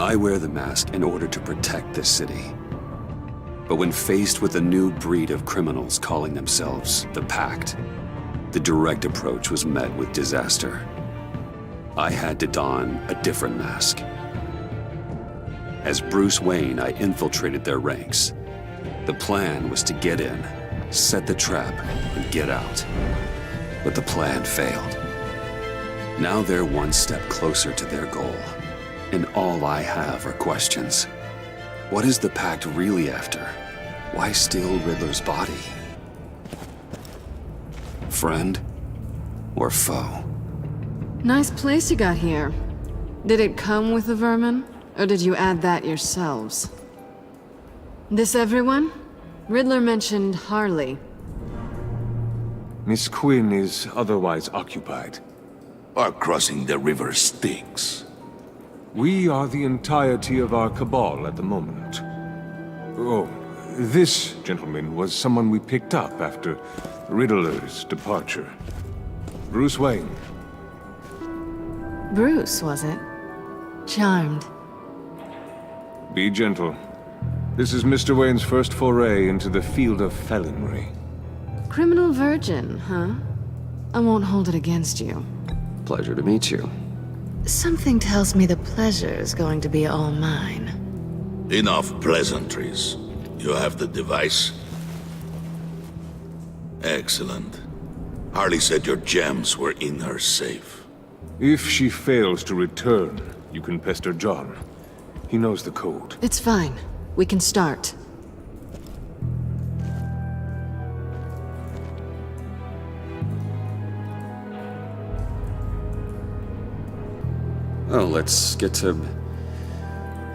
I wear the mask in order to protect this city. But when faced with a new breed of criminals calling themselves the Pact, the direct approach was met with disaster. I had to don a different mask. As Bruce Wayne, I infiltrated their ranks. The plan was to get in, set the trap, and get out. But the plan failed. Now they're one step closer to their goal, and all I have are questions. What is the Pact really after? Why steal Riddler's body? Friend or foe? Nice place you got here. Did it come with the vermin, or did you add that yourselves? This everyone? Riddler mentioned Harley. Miss Quinn is otherwise occupied. Our crossing the river Styx. We are the entirety of our cabal at the moment. Oh, this gentleman was someone we picked up after Riddler's departure. Bruce Wayne. Bruce, was it? Charmed. Be gentle. This is Mr. Wayne's first foray into the field of felonry. Criminal virgin, huh? I won't hold it against you. Pleasure to meet you. Something tells me the pleasure is going to be all mine. Enough pleasantries. You have the device? Excellent. Harley said your gems were in her safe. If she fails to return, you can pester John. He knows the code. It's fine. We can start. Oh, let's get to...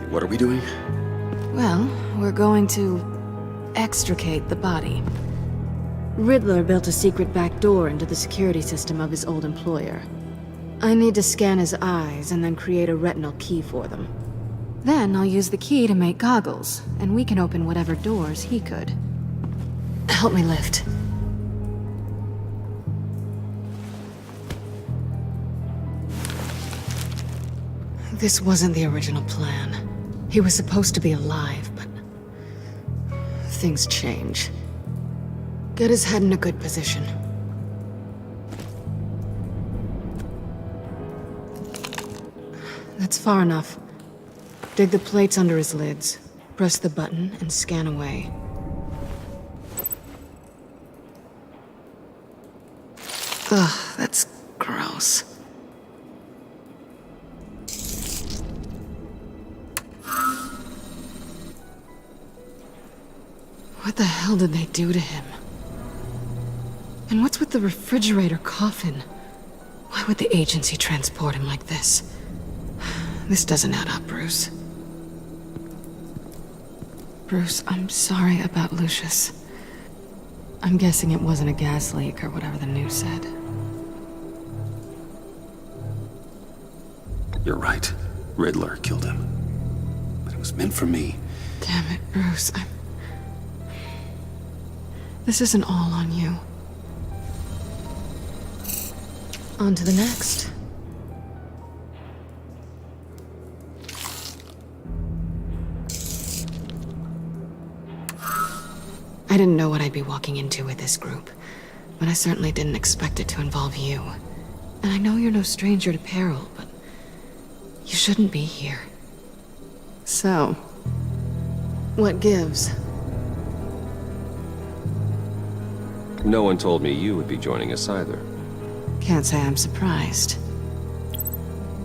What are we doing? Well, we're going to extricate the body. Riddler built a secret back door into the security system of his old employer. I need to scan his eyes and then create a retinal key for them. Then I'll use the key to make goggles, and we can open whatever doors he could. Help me lift. This wasn't the original plan. He was supposed to be alive, but things change. Get his head in a good position. That's far enough. Dig the plates under his lids. Press the button and scan away. Ugh, that's gross. What the hell did they do to him? And what's with the refrigerator coffin? Why would the agency transport him like this? This doesn't add up, Bruce. Bruce, I'm sorry about Lucius. I'm guessing it wasn't a gas leak or whatever the news said. You're right. Riddler killed him. But it was meant for me. Damn it, Bruce. This isn't all on you. On to the next. I didn't know what I'd be walking into with this group, but I certainly didn't expect it to involve you. And I know you're no stranger to peril, but you shouldn't be here. So, what gives? No one told me you would be joining us either. Can't say I'm surprised.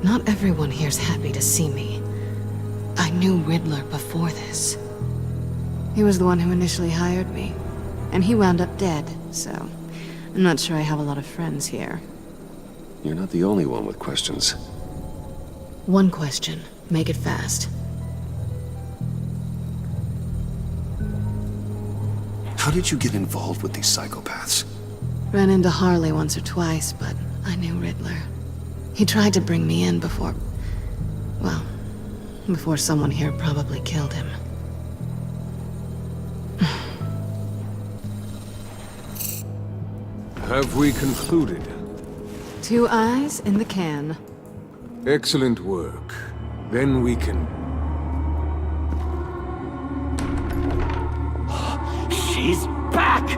Not everyone here's happy to see me. I knew Riddler before this. He was the one who initially hired me, and he wound up dead, so I'm not sure I have a lot of friends here. You're not the only one with questions. One question. Make it fast. How did you get involved with these psychopaths? Ran into Harley once or twice, but I knew Riddler. He tried to bring me in before... well, before someone here probably killed him. Have we concluded? 2 eyes in the can. Excellent work. Then we can He's back!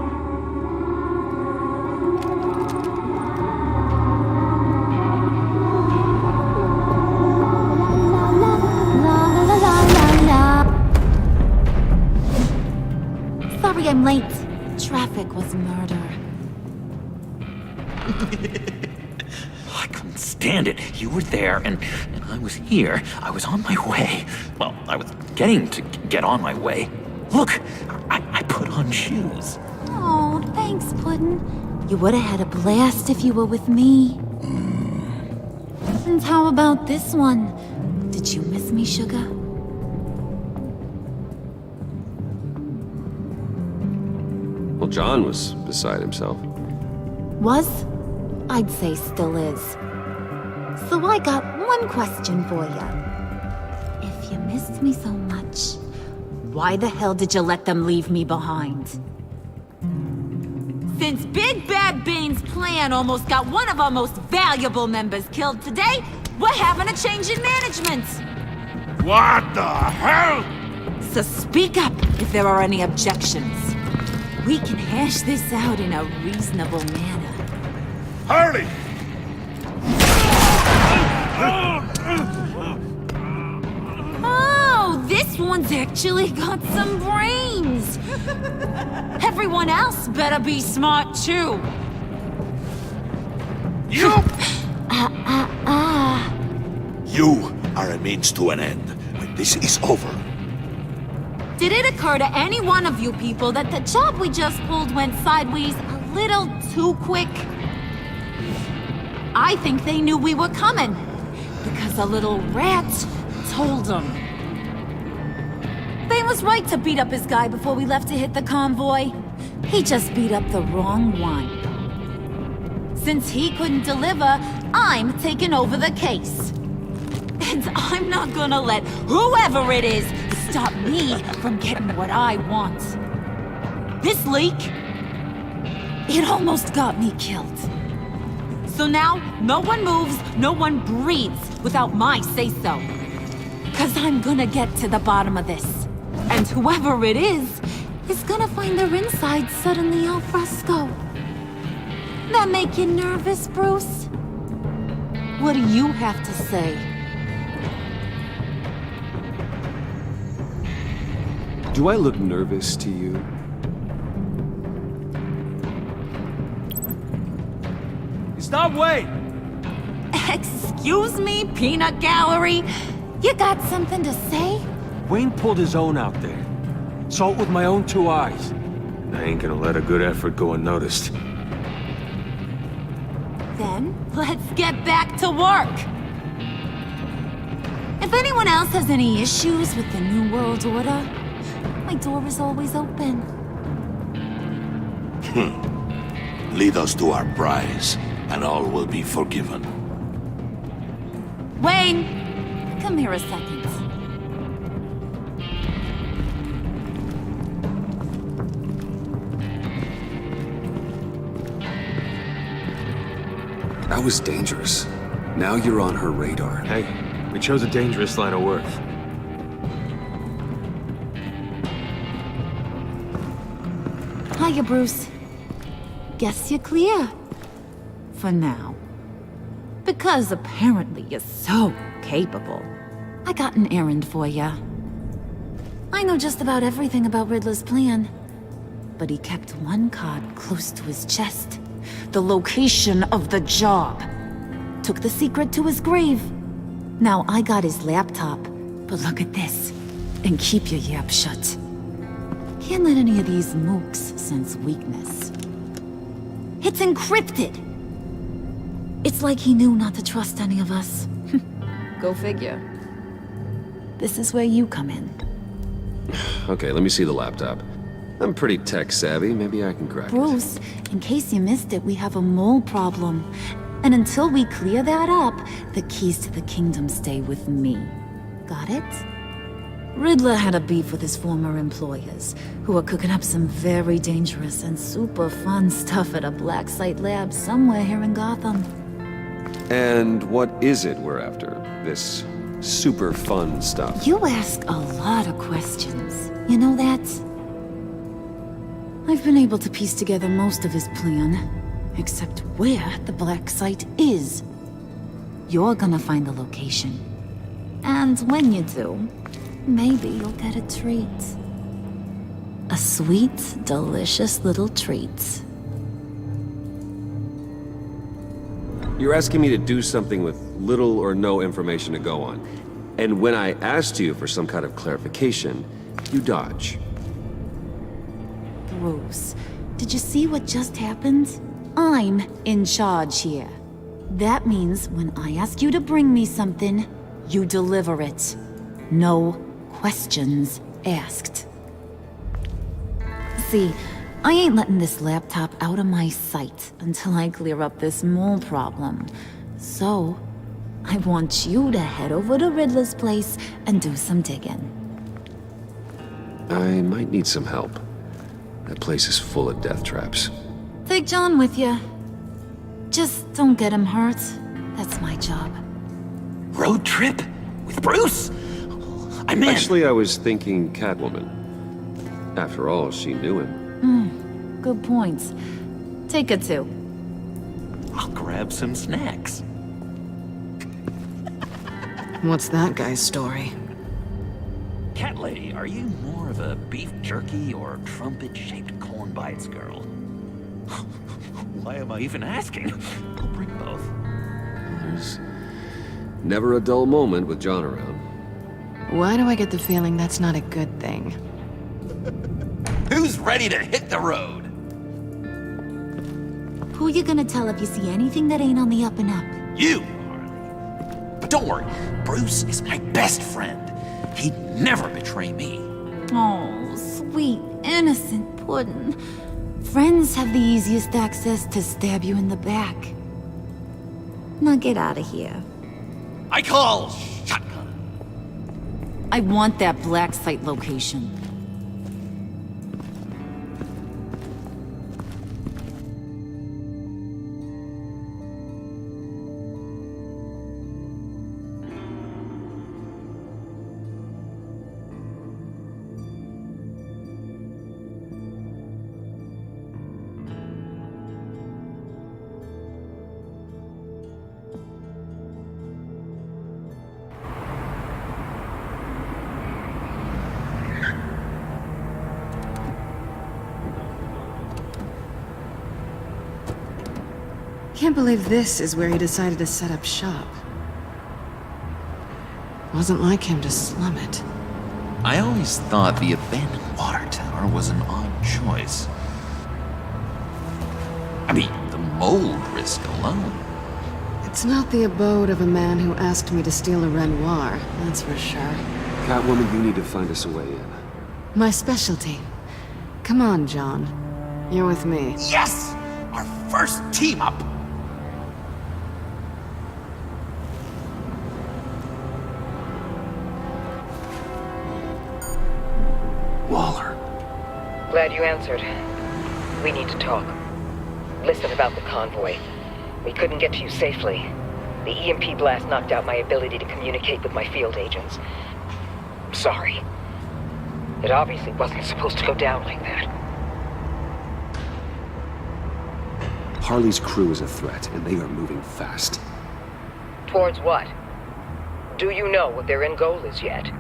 Sorry I'm late. Traffic was murder. I couldn't stand it. You were there, and I was here. I was on my way. Well, I was getting to get on my way. Look, I put on shoes. Oh, thanks, Puddin'. You would have had a blast if you were with me. And how about this one? Did you miss me, sugar? Well, John was beside himself. Was? I'd say still is. So I got one question for ya. If you missed me so much, why the hell did you let them leave me behind? Since Big Bad Bane's plan almost got one of our most valuable members killed today, we're having a change in management. What the hell? So speak up if there are any objections. We can hash this out in a reasonable manner. Harley! Oh, this one's actually got some brains. Everyone else better be smart too. You! You are a means to an end. When this is over, Did it occur to any one of you people that the job we just pulled went sideways a little too quick? I think they knew we were coming, because a little rat told them. Bane was right to beat up his guy before we left to hit the convoy. He just beat up the wrong one. Since he couldn't deliver, I'm taking over the case. And I'm not gonna let whoever it is stop me from getting what I want. This leak, it almost got me killed. So now, no one moves, no one breathes without my say-so. 'Cause I'm gonna get to the bottom of this. And whoever it is gonna find their insides suddenly al fresco. That make you nervous, Bruce? What do you have to say? Do I look nervous to you? Stop, wait! Excuse me, peanut gallery? You got something to say? Wayne pulled his own out there. Saw it with my own two eyes. I ain't gonna let a good effort go unnoticed. Then, let's get back to work. If anyone else has any issues with the New World Order, my door is always open. Lead us to our prize, and all will be forgiven. Wayne, come here a second. That was dangerous. Now you're on her radar. Hey, we chose a dangerous line of work. Hiya, Bruce. Guess you're clear. For now. Because apparently you're so capable. I got an errand for ya. I know just about everything about Riddler's plan. But he kept one card close to his chest. The location of the job. Took the secret to his grave. Now I got his laptop. But look at this. And keep your yap shut. Can't let any of these mooks sense weakness. It's encrypted! It's like he knew not to trust any of us. Go figure. This is where you come in. Okay, let me see the laptop. I'm pretty tech savvy. Maybe I can crack it. Bruce, in case you missed it, we have a mole problem. And until we clear that up, the keys to the kingdom stay with me. Got it? Riddler had a beef with his former employers, who were cooking up some very dangerous and super fun stuff at a black site lab somewhere here in Gotham. And what is it we're after? This super fun stuff? You ask a lot of questions. You know that? I've been able to piece together most of his plan, except where the black site is. You're gonna find the location. And when you do, maybe you'll get a treat. A sweet, delicious little treat. You're asking me to do something with little or no information to go on. And when I asked you for some kind of clarification, you dodge. Bruce, did you see what just happened? I'm in charge here. That means when I ask you to bring me something, you deliver it. No questions asked. See, I ain't letting this laptop out of my sight until I clear up this mole problem. So, I want you to head over to Riddler's place and do some digging. I might need some help. That place is full of death traps. Take John with you. Just don't get him hurt. That's my job. Road trip? With Bruce? I'm in. Actually, I was thinking Catwoman. After all, she knew him. Good points. Take it too. I'll grab some snacks. What's that guy's story? Cat lady, are you more of a beef jerky or trumpet-shaped corn bites girl? Why am I even asking? I'll bring both. There's never a dull moment with John around. Why do I get the feeling that's not a good thing? Who's ready to hit the road? Who you gonna tell if you see anything that ain't on the up and up? You, Harley. But don't worry, Bruce is my best friend. He'd never betray me. Oh, sweet, innocent puddin'. Friends have the easiest access to stab you in the back. Now get out of here. I call shotgun. I want that black site location. Can't believe this is where he decided to set up shop. Wasn't like him to slum it. I always thought the abandoned water tower was an odd choice. I mean, the mold risk alone. It's not the abode of a man who asked me to steal a Renoir, that's for sure. Catwoman, you need to find us a way in. My specialty. Come on, John. You're with me. Yes! Our first team up! Waller. Glad you answered. We need to talk. Listen about the convoy. We couldn't get to you safely. The EMP blast knocked out my ability to communicate with my field agents. Sorry. It obviously wasn't supposed to go down like that. Harley's crew is a threat, and they are moving fast. Towards what? Do you know what their end goal is yet?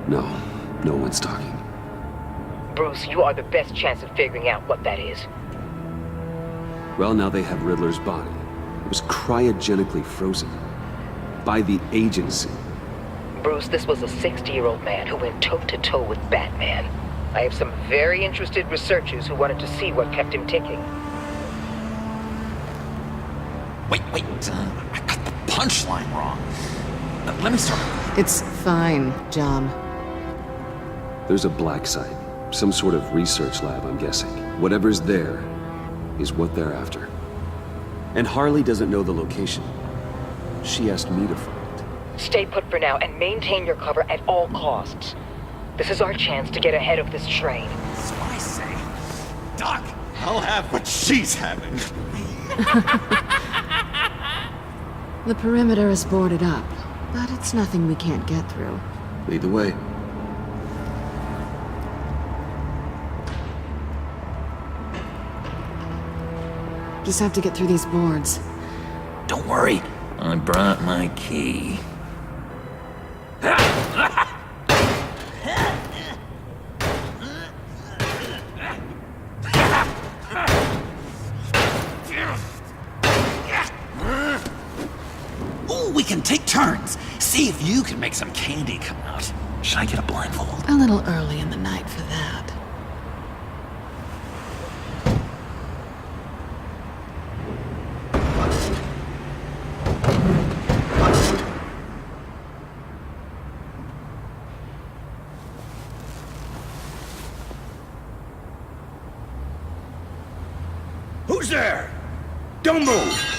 No, no one's talking. Bruce, you are the best chance of figuring out what that is. Well, now they have Riddler's body. It was cryogenically frozen. By the agency. Bruce, this was a 60-year-old man who went toe-to-toe with Batman. I have some very interested researchers who wanted to see what kept him ticking. Wait, I got the punchline wrong. Let me start. It's fine, John. There's a black site. Some sort of research lab, I'm guessing. Whatever's there is what they're after. And Harley doesn't know the location. She asked me to find it. Stay put for now and maintain your cover at all costs. This is our chance to get ahead of this train. So I say, Doc, I'll have what she's having. The perimeter is boarded up, but it's nothing we can't get through. Lead the way. Just have to get through these boards. Don't worry, I brought my key. Ooh, we can take turns. See if you can make some candy come out. Should I get a blindfold? A little early in the night for that. Who's there? Don't move!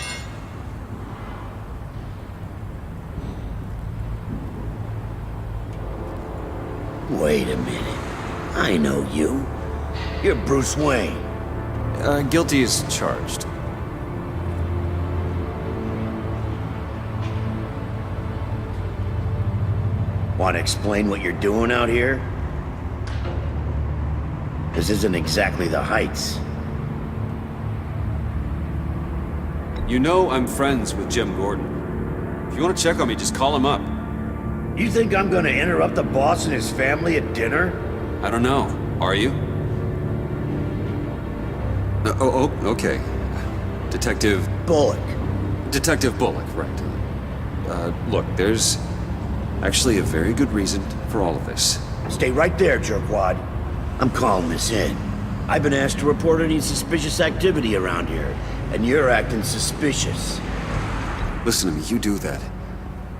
Wait a minute. I know you. You're Bruce Wayne. Guilty as charged. Want to explain what you're doing out here? This isn't exactly the Heights. You know I'm friends with Jim Gordon. If you want to check on me, just call him up. You think I'm gonna interrupt the boss and his family at dinner? I don't know. Are you? Okay. Detective Bullock. Bullock, right. Look, there's actually a very good reason for all of this. Stay right there, jerkwad. I'm calling this in. I've been asked to report any suspicious activity around here, and you're acting suspicious. Listen to me, you do that,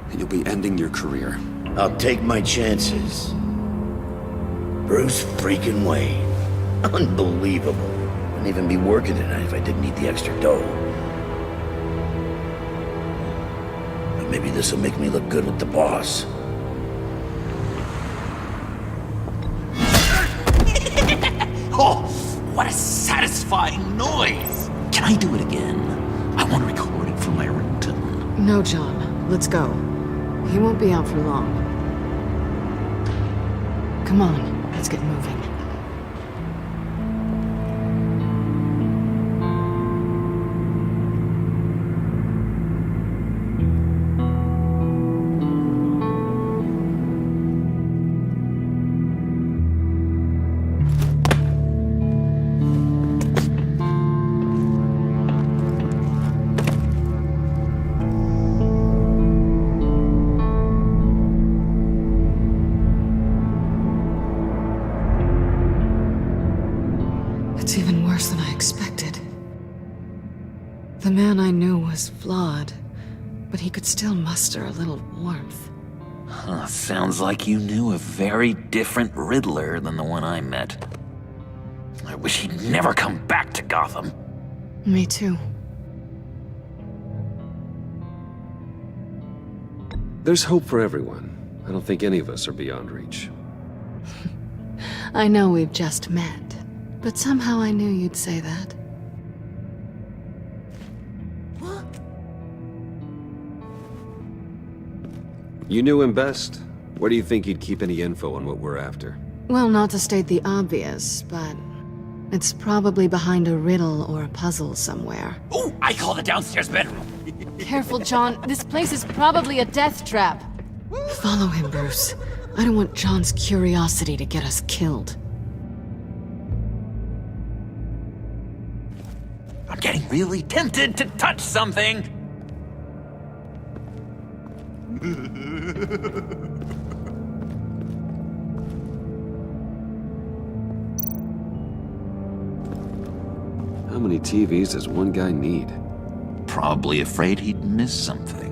and you'll be ending your career. I'll take my chances. Bruce freaking Wayne. Unbelievable. Wouldn't even be working tonight if I didn't need the extra dough. But maybe this'll make me look good with the boss. Oh, what a satisfying noise! Can I do it again? I want to record it for my ringtone. No, John. Let's go. He won't be out for long. Come on, let's get moving. It's even worse than I expected. The man I knew was flawed, but he could still muster a little warmth. Huh, sounds like you knew a very different Riddler than the one I met. I wish he'd never come back to Gotham. Me too. There's hope for everyone. I don't think any of us are beyond reach. I know we've just met, but somehow I knew you'd say that. You knew him best. Where do you think he'd keep any info on what we're after? Well, not to state the obvious, but it's probably behind a riddle or a puzzle somewhere. Ooh, I call the downstairs bedroom. Careful, John. This place is probably a death trap. Follow him, Bruce. I don't want John's curiosity to get us killed. I'm getting really tempted to touch something. How many TVs does one guy need? Probably afraid he'd miss something.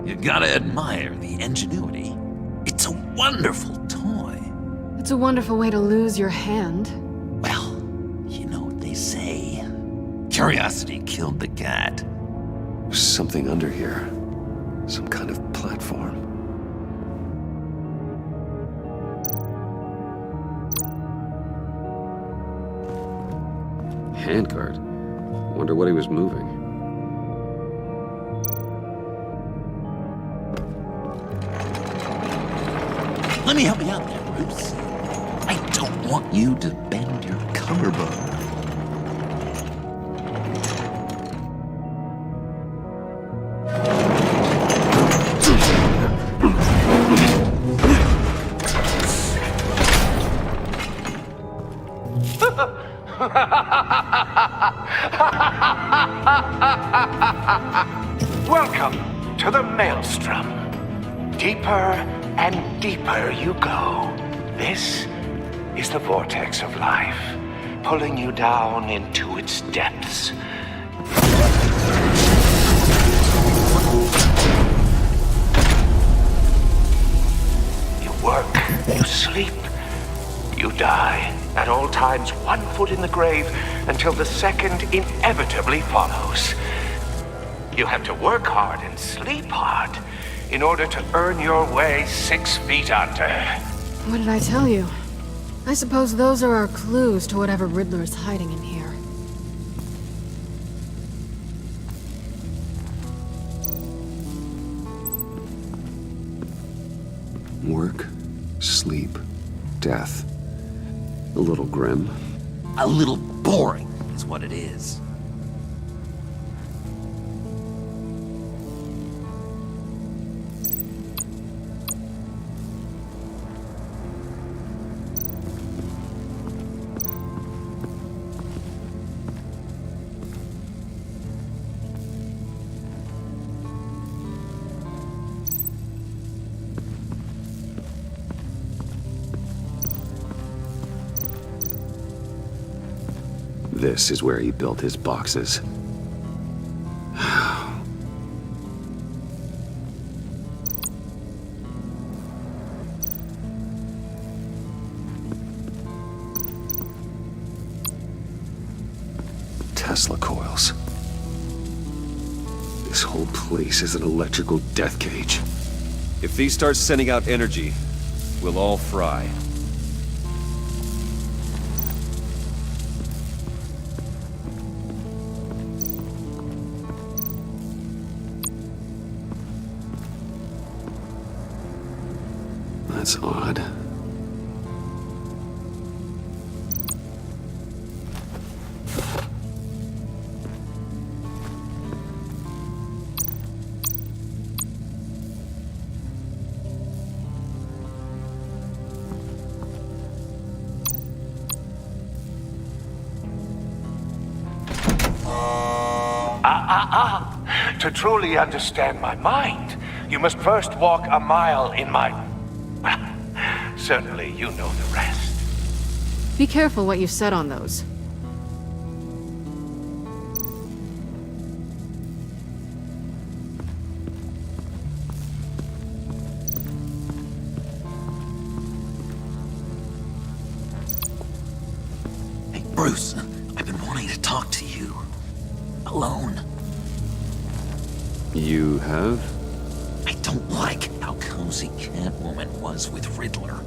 You gotta admire the ingenuity. It's a wonderful toy. It's a wonderful way to lose your hand. Well, you know what they say. Curiosity killed the cat. There's something under here. Some kind of platform. handcart. Wonder what he was moving. Let me help you out there, Bruce. I don't want you to bend your collarbone. Welcome to the Maelstrom. Deeper and deeper you go. This is the vortex of life, pulling you down into its depths. You work, you sleep, you die. At all times, 1 foot in the grave until the second inevitably follows. You have to work hard and sleep hard in order to earn your way 6 feet under. What did I tell you? I suppose those are our clues to whatever Riddler is hiding in here. Work, sleep, death. A little grim. A little boring is what it is. This is where he built his boxes. Tesla coils. This whole place is an electrical death cage. If these start sending out energy, we'll all fry. That's odd. To truly understand my mind, you must first walk a mile in my... Certainly, you know the rest. Be careful what you said on those. Hey, Bruce, I've been wanting to talk to you. Alone. You have? I don't like how cozy Catwoman was with Riddler.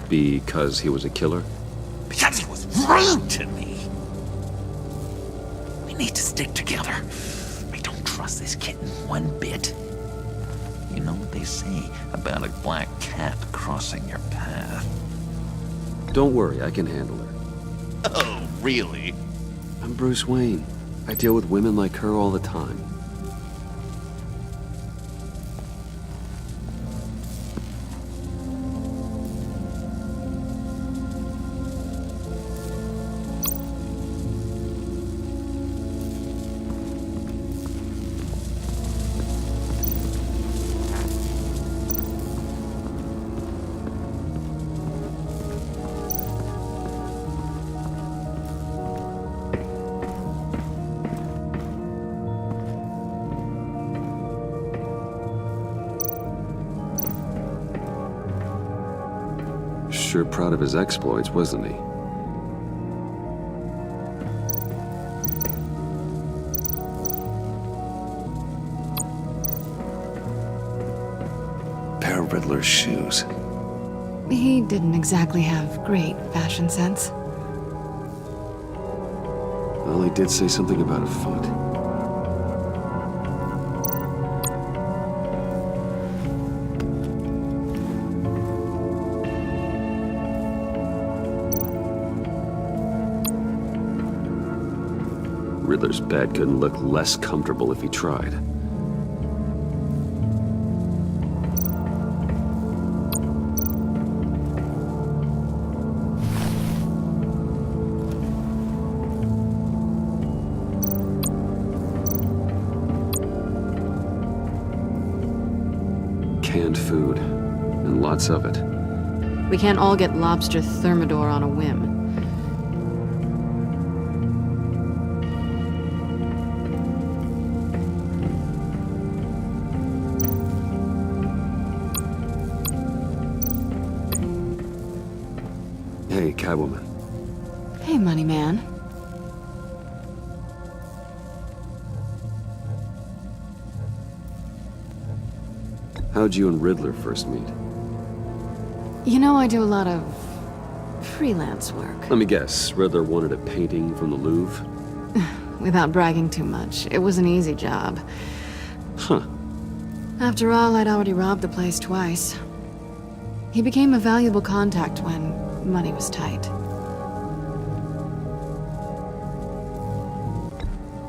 Because he was a killer? Because he was rude to me. We need to stick together. I don't trust this kitten one bit. You know what they say about a black cat crossing your path? Don't worry, I can handle her. Oh, really? I'm Bruce Wayne. I deal with women like her all the time. Sure proud of his exploits, wasn't he? Pair of Riddler's shoes. He didn't exactly have great fashion sense. Well, he did say something about a foot. Riddler's bed couldn't look less comfortable if he tried. Canned food, and lots of it. We can't all get lobster thermidor on a whim. Hey, Catwoman. Hey, money man. How'd you and Riddler first meet? You know, I do a lot of freelance work. Let me guess, Riddler wanted a painting from the Louvre? Without bragging too much, it was an easy job. Huh. After all, I'd already robbed the place twice. He became a valuable contact when money was tight.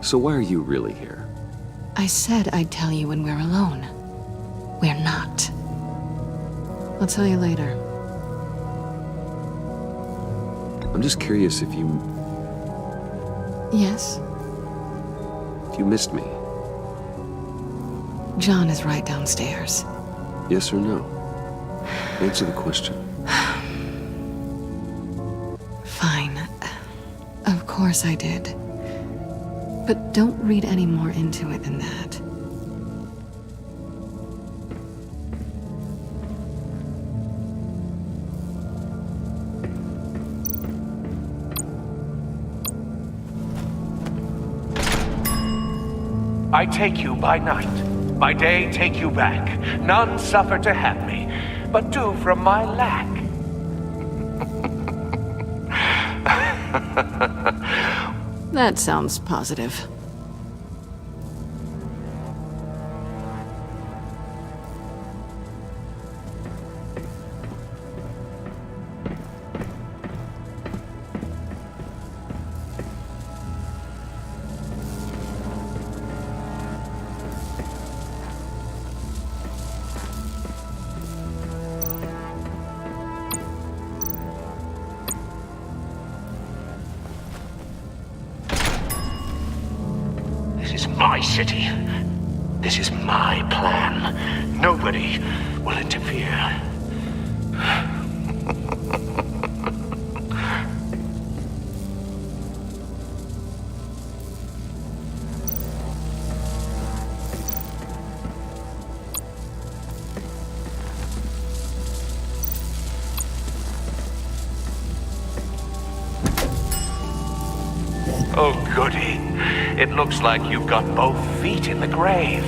So why are you really here? I said I'd tell you when we're alone. We're not. I'll tell you later. I'm just curious if you Yes? missed me. John is right downstairs. Yes or no? Answer the question. Fine. Of course I did. But don't read any more into it than that. I take you by night. By day take you back. None suffer to have me, but do from my lack. That sounds positive. This is my city. This is my plan. Nobody will interfere. Oh, goody. It looks like you've got both feet in the grave.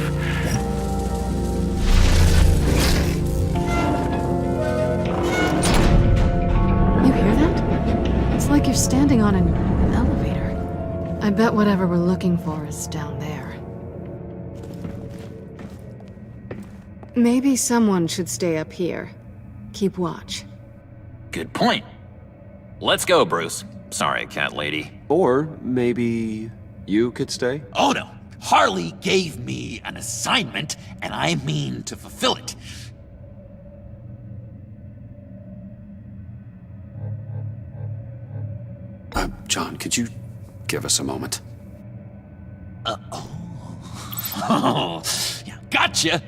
You hear that? It's like you're standing on an elevator. I bet whatever we're looking for is down there. Maybe someone should stay up here. Keep watch. Good point. Let's go, Bruce. Sorry, cat lady. Or maybe you could stay? Oh no. Harley gave me an assignment, and I mean to fulfill it. John, could you give us a moment? Oh, yeah, gotcha.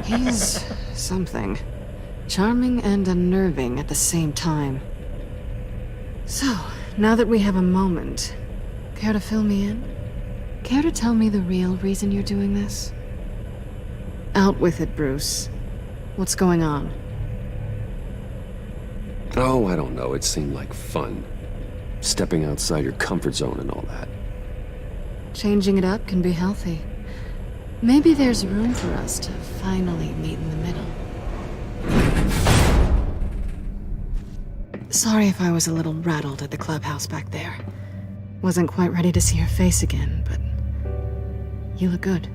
He's something. Charming and unnerving at the same time. So, now that we have a moment, care to fill me in? Care to tell me the real reason you're doing this? Out with it, Bruce. What's going on? Oh, I don't know. It seemed like fun. Stepping outside your comfort zone and all that. Changing it up can be healthy. Maybe there's room for us to finally meet in the middle. Sorry if I was a little rattled at the clubhouse back there. Wasn't quite ready to see your face again, but you look good.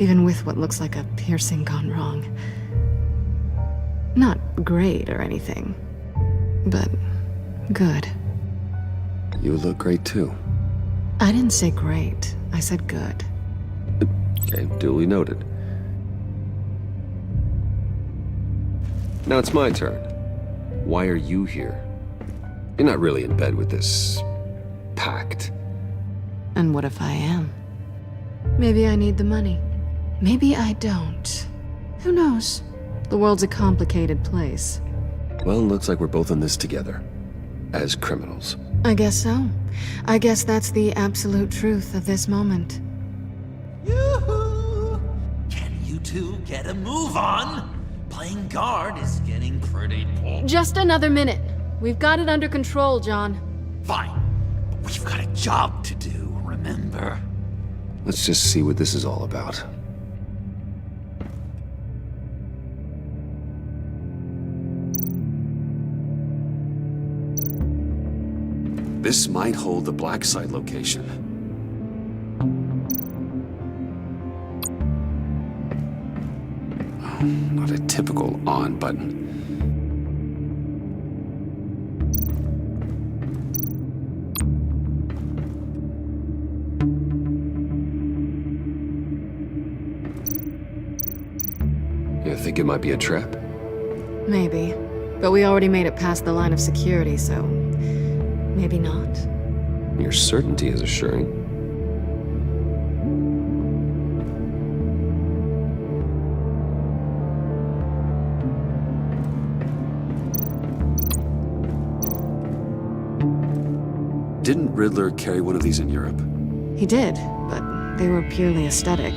Even with what looks like a piercing gone wrong. Not great or anything, but good. You look great too. I didn't say great, I said good. Okay, duly noted. Now it's my turn. Why are you here? You're not really in bed with this pact. And what if I am? Maybe I need the money. Maybe I don't. Who knows? The world's a complicated place. Well, looks like we're both in this together. As criminals. I guess so. I guess that's the absolute truth of this moment. Yoo-hoo! Can you two get a move on? Playing guard is getting pretty boring. Just another minute. We've got it under control, John. Fine. But we've got a job to do, remember? Let's just see what this is all about. This might hold the black site location. Oh, not a typical on button. You think it might be a trap? Maybe. But we already made it past the line of security, so... maybe not. Your certainty is assuring. Didn't Riddler carry one of these in Europe? He did, but they were purely aesthetic.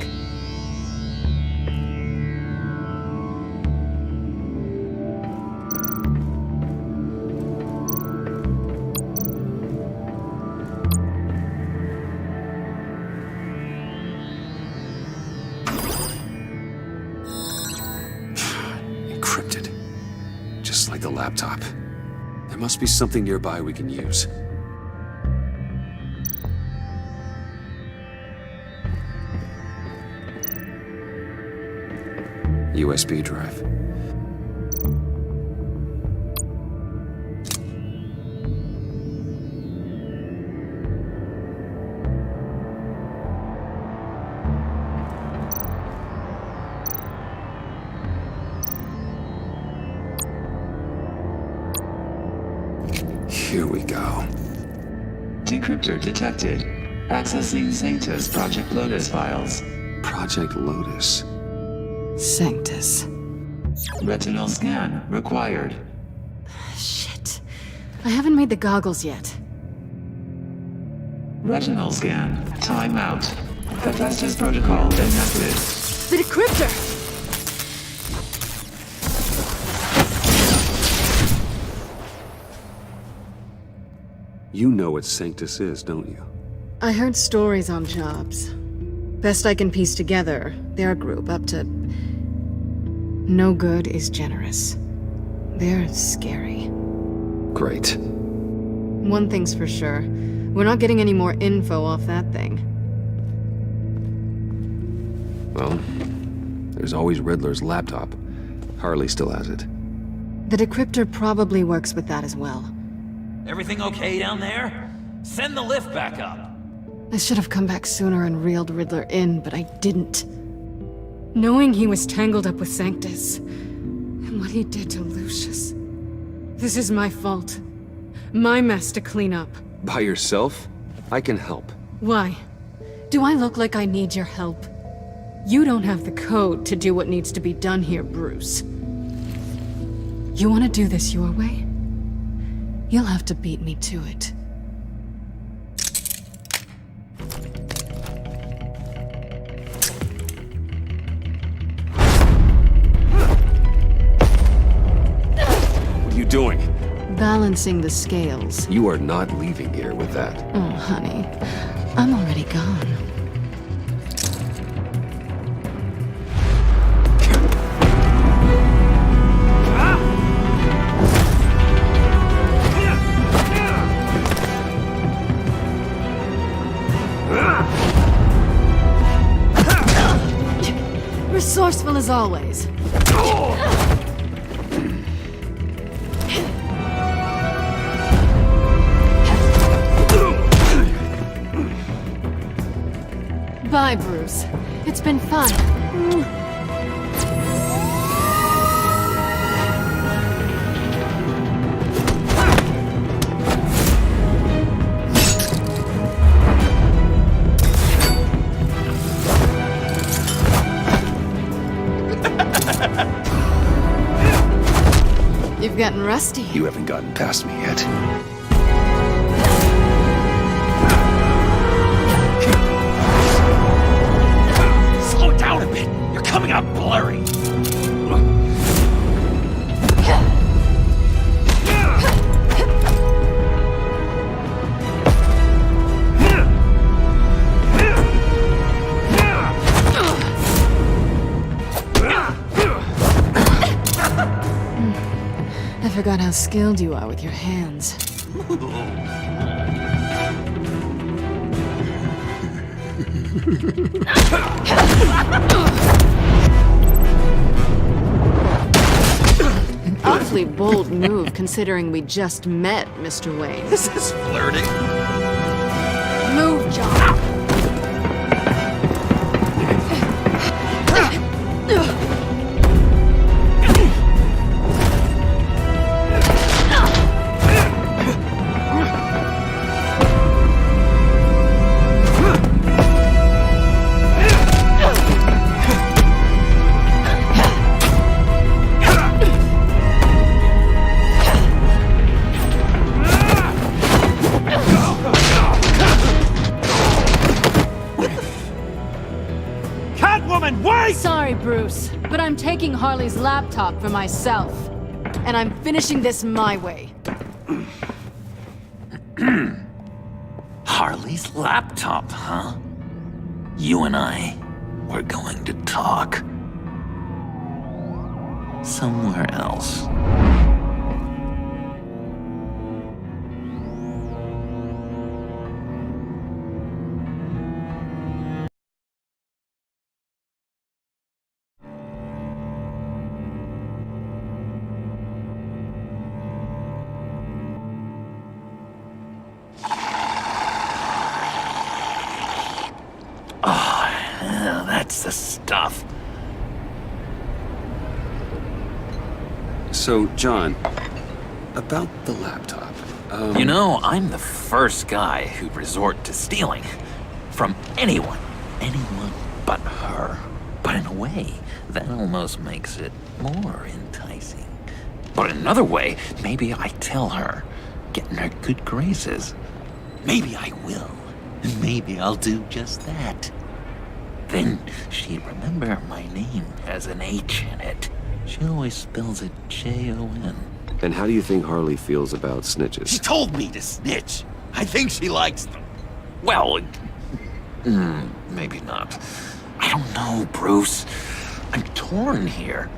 Encrypted. Just like the laptop. There must be something nearby we can use. USB drive. Here we go. Decryptor detected. Accessing Sanctus Project Lotus files. Project Lotus. Sanctus. Retinal scan required. Shit. I haven't made the goggles yet. Retinal scan. Timeout. Hephaestus protocol enacted. The decryptor! You know what Sanctus is, don't you? I heard stories on jobs. Best I can piece together, they're a group up to... no good is generous. They're scary. Great. One thing's for sure. We're not getting any more info off that thing. Well, there's always Riddler's laptop. Harley still has it. The decryptor probably works with that as well. Everything okay down there? Send the lift back up. I should have come back sooner and reeled Riddler in, but I didn't. Knowing he was tangled up with Sanctus, and what he did to Lucius. This is my fault. My mess to clean up. By yourself? I can help. Why? Do I look like I need your help? You don't have the code to do what needs to be done here, Bruce. You want to do this your way? You'll have to beat me to it. What are you doing? Balancing the scales. You are not leaving here with that. Oh, honey. I'm already gone. Resourceful as always. Bye, Bruce. It's been fun. You've gotten rusty. You haven't gotten past me yet. Slow down a bit. You're coming out blurry. I forgot how skilled you are with your hands. An awfully bold move considering we just met, Mr. Wayne. This is flirting. Move, John. Sorry, Bruce, but I'm taking Harley's laptop for myself. And I'm finishing this my way. Harley's laptop, huh? You and I, we're going to talk. Somewhere else. That's the stuff. So, John, about the laptop. You know, I'm the first guy who'd resort to stealing. From anyone. Anyone but her. But in a way, that almost makes it more enticing. But in another way, maybe I tell her, get in her good graces. Maybe I will. And maybe I'll do just that. Then she'd remember my name has an H in it. She always spells it Jon. And how do you think Harley feels about snitches? She told me to snitch. I think she likes them. Well, maybe not. I don't know, Bruce. I'm torn here.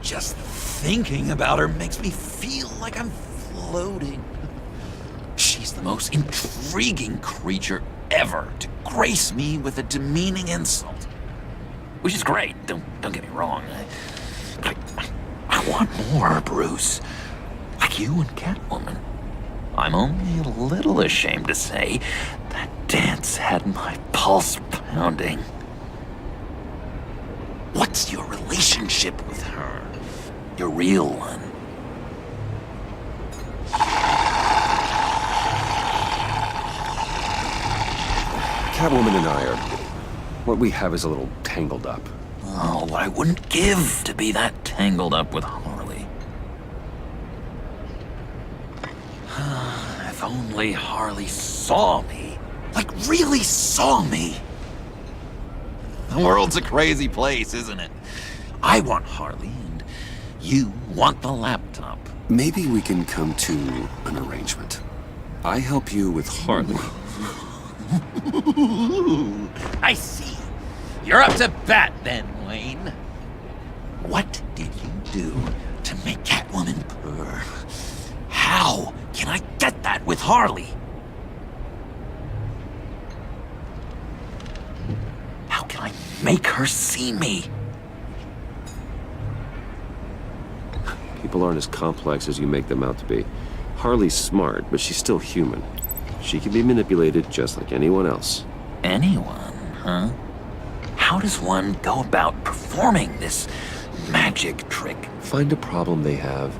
Just thinking about her makes me feel like I'm floating. She's the most intriguing creature ever to grace me with a demeaning insult. Which is great, don't get me wrong. I want more, Bruce. Like you and Catwoman. I'm only a little ashamed to say that dance had my pulse pounding. What's your relationship with her? Your real one? Catwoman and I are... what we have is a little tangled up. Oh, what I wouldn't give to be that tangled up with Harley. If only Harley saw me. Like, really saw me. The world's a crazy place, isn't it? I want Harley, and you want the laptop. Maybe we can come to an arrangement. I help you with Harley. I see. You're up to bat then, Wayne. What did you do to make Catwoman purr? How can I get that with Harley? How can I make her see me? People aren't as complex as you make them out to be. Harley's smart, but she's still human. She can be manipulated just like anyone else. Anyone, huh? How does one go about performing this magic trick? Find a problem they have,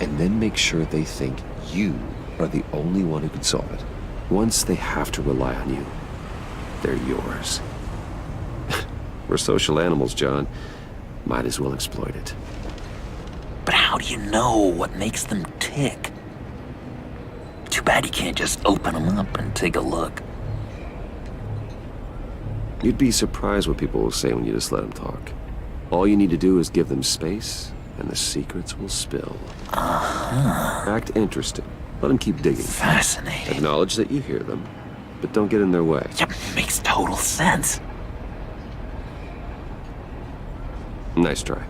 and then make sure they think you are the only one who can solve it. Once they have to rely on you, they're yours. We're social animals, John. Might as well exploit it. But how do you know what makes them tick? Too bad you can't just open them up and take a look. You'd be surprised what people will say when you just let them talk. All you need to do is give them space, and the secrets will spill. Act interested. Let them keep digging. Fascinating. Acknowledge that you hear them, but don't get in their way. Yep, makes total sense. Nice try.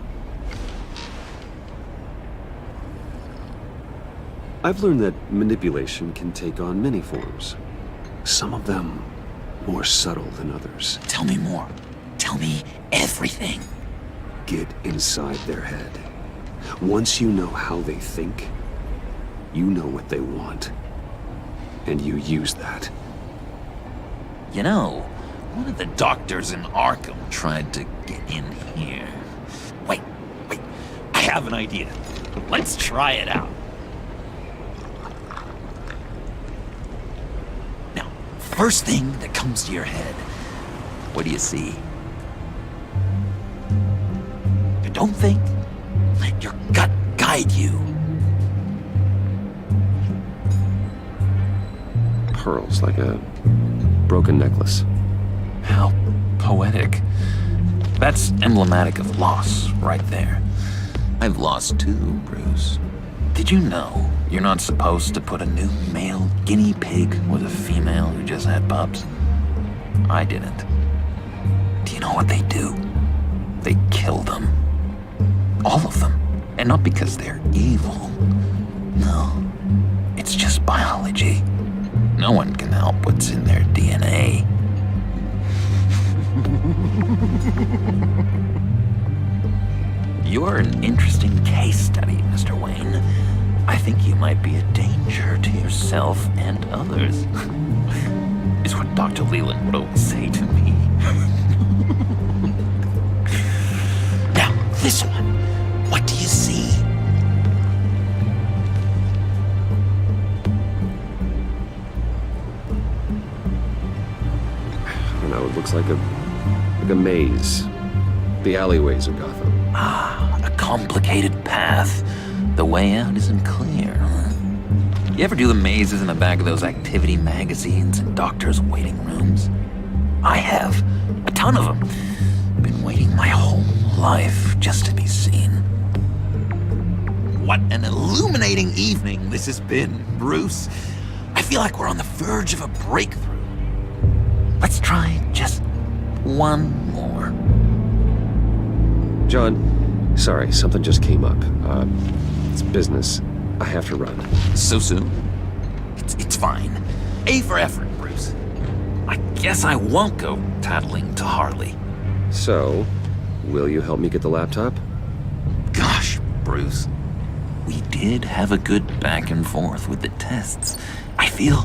I've learned that manipulation can take on many forms. Some of them more subtle than others. Tell me more. Tell me everything. Get inside their head. Once you know how they think, you know what they want. And you use that. You know, one of the doctors in Arkham tried to get in here. Wait. I have an idea. Let's try it out. Now, first thing that comes to your head, what do you see? Don't think. Let your gut guide you. Pearls, like a broken necklace. How poetic. That's emblematic of loss, right there. I've lost too, Bruce. Did you know you're not supposed to put a new male guinea pig with a female who just had pups? I didn't. Do you know what they do? They kill them. All of them. And not because they're evil. No. It's just biology. No one can help what's in their DNA. You're an interesting case study, Mr. Wayne. I think you might be a danger to yourself and others. Is what Dr. Leland would always say to me. Now, this one. What do you see? I don't know, it looks like a maze. The alleyways of Gotham. A complicated path. The way out isn't clear, huh? You ever do the mazes in the back of those activity magazines and doctors' waiting rooms? I have. A ton of them. Been waiting my whole life just to be seen. What an illuminating evening this has been, Bruce. I feel like we're on the verge of a breakthrough. Let's try just one more. John, sorry, something just came up. It's business. I have to run. So soon? It's fine. A for effort, Bruce. I guess I won't go tattling to Harley. So, will you help me get the laptop? Gosh, Bruce. We did have a good back and forth with the tests. I feel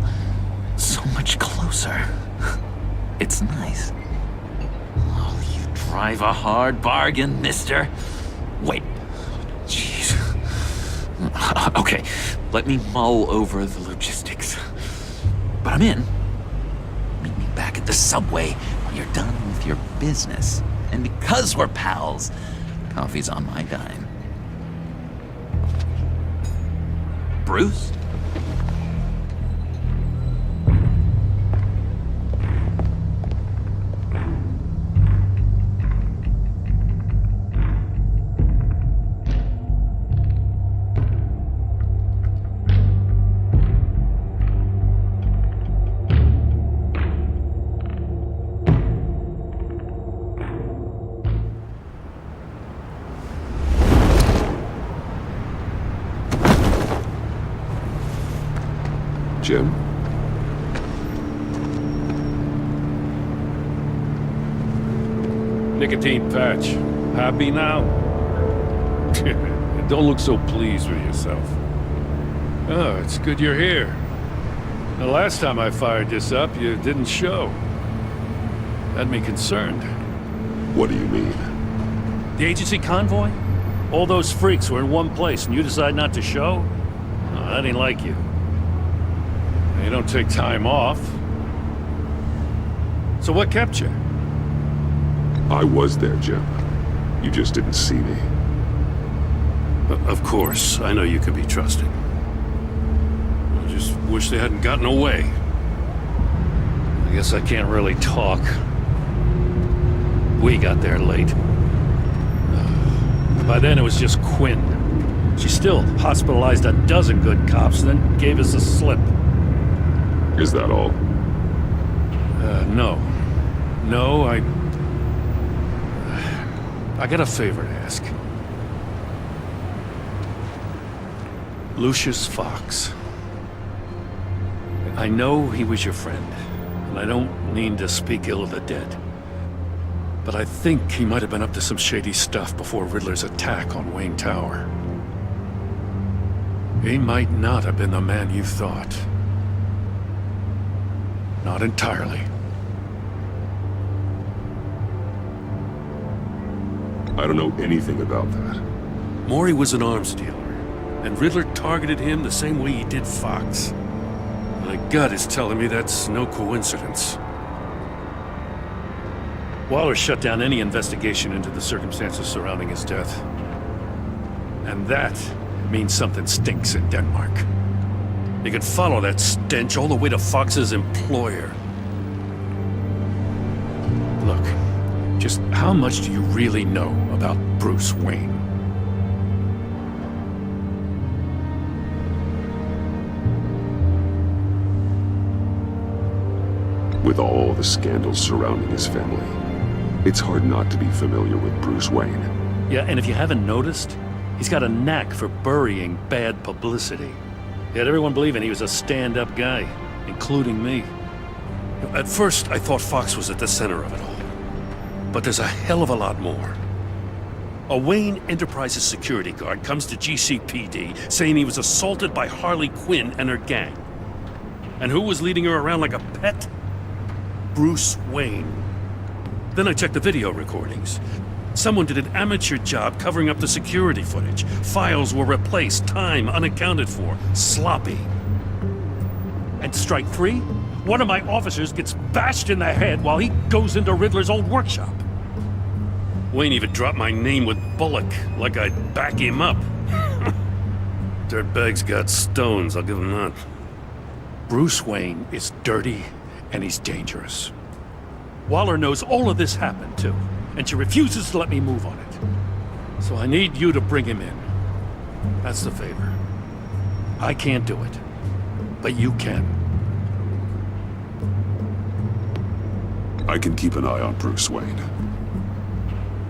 so much closer. It's nice. Oh, you drive a hard bargain, mister. Wait. Jeez. Okay, let me mull over the logistics. But I'm in. Meet me back at the subway when you're done with your business. And because we're pals, coffee's on my dime. Bruce? Jim? Nicotine patch. Happy now? Don't look so pleased with yourself. Oh, it's good you're here. The last time I fired this up, you didn't show. Had me concerned. What do you mean? The agency convoy? All those freaks were in one place and you decide not to show? Oh, that ain't like you. You don't take time off. So what kept you? I was there, Jim. You just didn't see me. Of course, I know you can be trusted. I just wish they hadn't gotten away. I guess I can't really talk. We got there late. By then it was just Quinn. She still hospitalized a dozen good cops, then gave us a slip. Is that all? No. No, I got a favor to ask. Lucius Fox. I know he was your friend, and I don't mean to speak ill of the dead. But I think he might have been up to some shady stuff before Riddler's attack on Wayne Tower. He might not have been the man you thought. Not entirely. I don't know anything about that. Maury was an arms dealer, and Riddler targeted him the same way he did Fox. My gut is telling me that's no coincidence. Waller shut down any investigation into the circumstances surrounding his death. And that means something stinks in Denmark. You can follow that stench all the way to Fox's employer. Look, just how much do you really know about Bruce Wayne? With all the scandals surrounding his family, it's hard not to be familiar with Bruce Wayne. Yeah, and if you haven't noticed, he's got a knack for burying bad publicity. He had everyone believing he was a stand-up guy, including me. At first, I thought Fox was at the center of it all. But there's a hell of a lot more. A Wayne Enterprises security guard comes to GCPD saying he was assaulted by Harley Quinn and her gang. And who was leading her around like a pet? Bruce Wayne. Then I checked the video recordings. Someone did an amateur job covering up the security footage. Files were replaced, time unaccounted for, sloppy. And strike three? One of my officers gets bashed in the head while he goes into Riddler's old workshop. Wayne even dropped my name with Bullock, like I'd back him up. Dirtbag's got stones, I'll give him that. Bruce Wayne is dirty and he's dangerous. Waller knows all of this happened too, and she refuses to let me move on it. So I need you to bring him in. That's the favor. I can't do it, but you can. I can keep an eye on Bruce Wayne.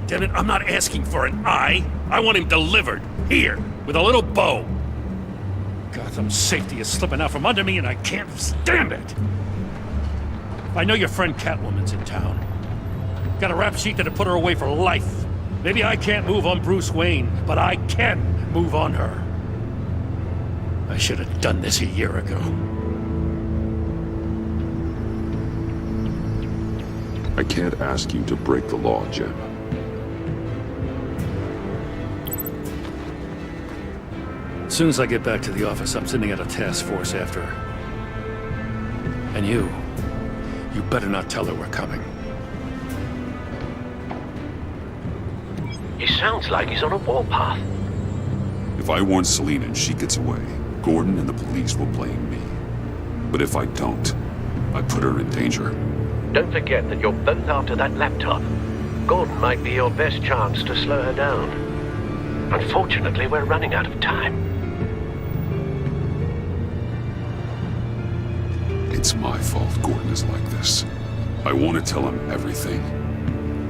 Damn it, I'm not asking for an eye. I want him delivered, here, with a little bow. Gotham safety is slipping out from under me and I can't stand it. I know your friend Catwoman's in town. Got a rap sheet that'd put her away for life. Maybe I can't move on Bruce Wayne, but I can move on her. I should have done this a year ago. I can't ask you to break the law, Jim. As soon as I get back to the office, I'm sending out a task force after her. And you better not tell her we're coming. He sounds like he's on a warpath. If I warn Selina and she gets away, Gordon and the police will blame me. But if I don't, I put her in danger. Don't forget that you're both after that laptop. Gordon might be your best chance to slow her down. Unfortunately, we're running out of time. It's my fault Gordon is like this. I want to tell him everything,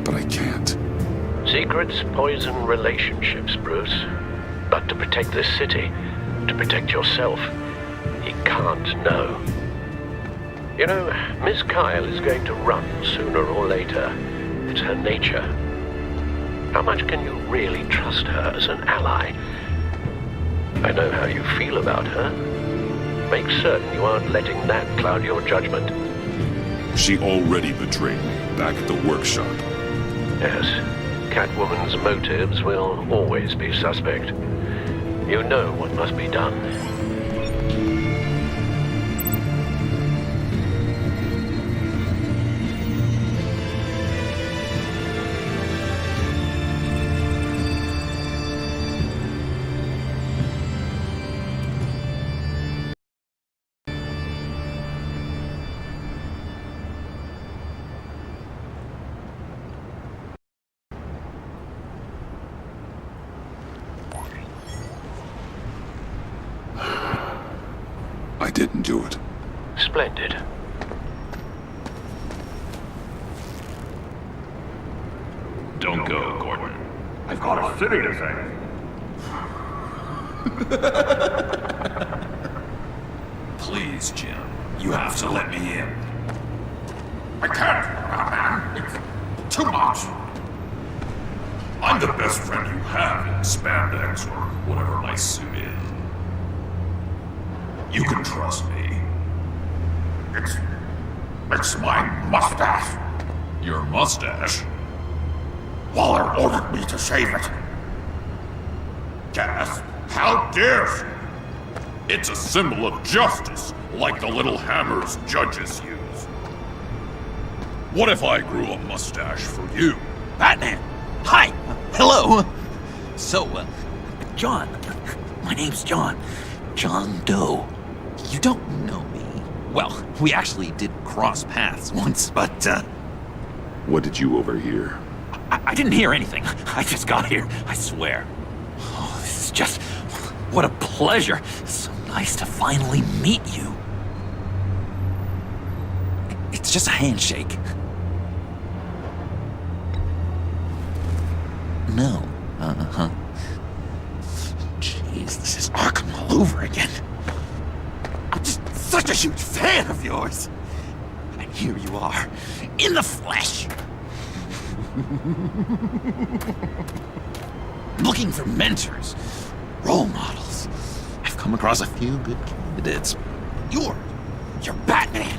but I can't. Secrets poison relationships, Bruce. But to protect this city, to protect yourself, you can't know. You know, Miss Kyle is going to run sooner or later. It's her nature. How much can you really trust her as an ally? I know how you feel about her. Make certain you aren't letting that cloud your judgment. She already betrayed me back at the workshop. Yes, Catwoman's motives will always be suspect. You know what must be done. I didn't do it. Splendid. Don't go, Gordon. I've got a city to save. Please, Jim. You have to let me in. I can't, Batman. It's too much. I'm the best friend you have in spandex or whatever my suit is. You can trust me. It's my mustache. Your mustache? Waller ordered me to shave it. Gas, how dare she? It's a symbol of justice, like the little hammers judges use. What if I grew a mustache for you? Batman! Hi! Hello! So, John. My name's John. John Doe. You don't know me. Well, we actually did cross paths once, but, What did you overhear? I didn't hear anything. I just got here, I swear. Oh, this is just... What a pleasure. So nice to finally meet you. It's just a handshake. No. Uh-huh. Jeez, this is Arkham all over again. I'm just such a huge fan of yours. And here you are, in the flesh. Looking for mentors, role models. I've come across a few good candidates. You're Batman.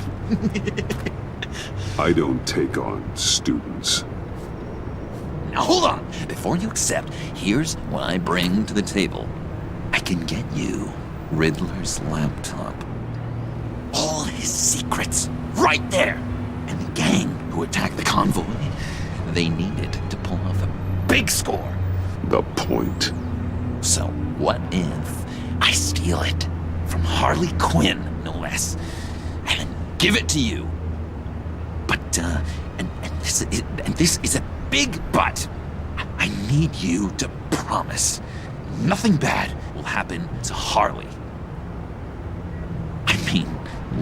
I don't take on students. Now hold on. Before you accept, here's what I bring to the table. I can get you Riddler's laptop. All his secrets, right there. And the gang who attacked the convoy, they needed to pull off a big score. The point. So what if I steal it from Harley Quinn, no less, and then give it to you? But, and this is a big but. I need you to promise nothing bad will happen to Harley. I mean,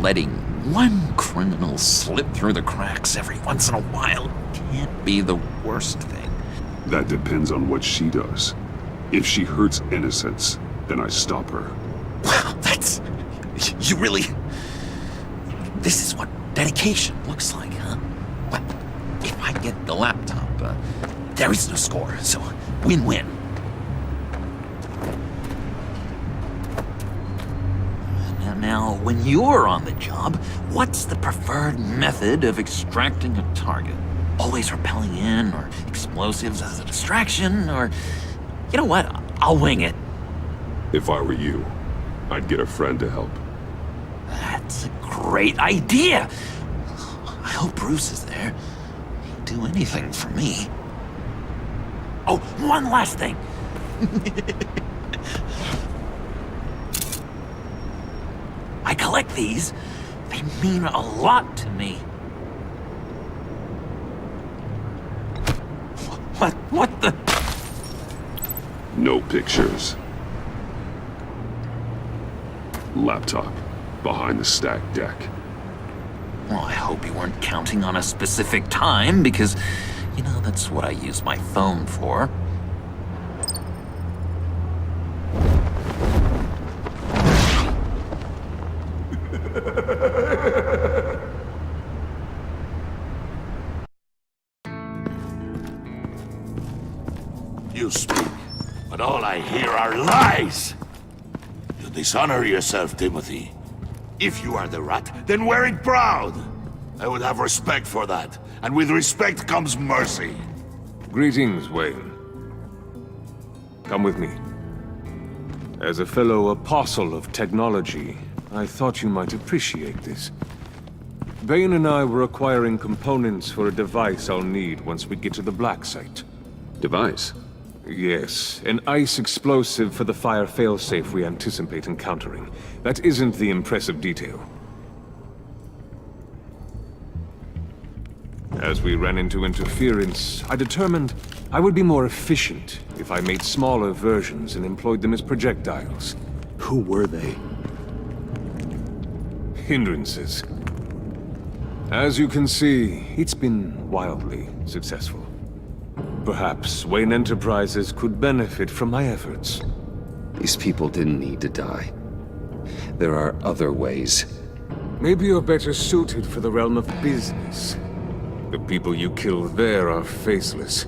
letting one criminal slip through the cracks every once in a while can't be the worst thing. That depends on what she does. If she hurts innocents, then I stop her. Wow, that's... You really... This is what dedication looks like, huh? Well, if I get the laptop, there is no score, so win-win. Now, when you're on the job, what's the preferred method of extracting a target? Always rappelling in, or explosives as a distraction, or... You know what? I'll wing it. If I were you, I'd get a friend to help. That's a great idea! I hope Bruce is there. He'd do anything for me. Oh, one last thing! I collect these. They mean a lot to me. What the? No pictures. Laptop. Behind the stacked deck. Well, I hope you weren't counting on a specific time, because, you know, that's what I use my phone for. You speak, but all I hear are lies! You dishonor yourself, Timothy. If you are the rat, then wear it proud! I would have respect for that, and with respect comes mercy. Greetings, Wayne. Come with me. As a fellow apostle of technology, I thought you might appreciate this. Bane and I were acquiring components for a device I'll need once we get to the Black Site. Device? Yes, an ice explosive for the fire failsafe we anticipate encountering. That isn't the impressive detail. As we ran into interference, I determined I would be more efficient if I made smaller versions and employed them as projectiles. Who were they? Hindrances. As you can see, it's been wildly successful. Perhaps Wayne Enterprises could benefit from my efforts. These people didn't need to die. There are other ways. Maybe you're better suited for the realm of business. The people you kill there are faceless.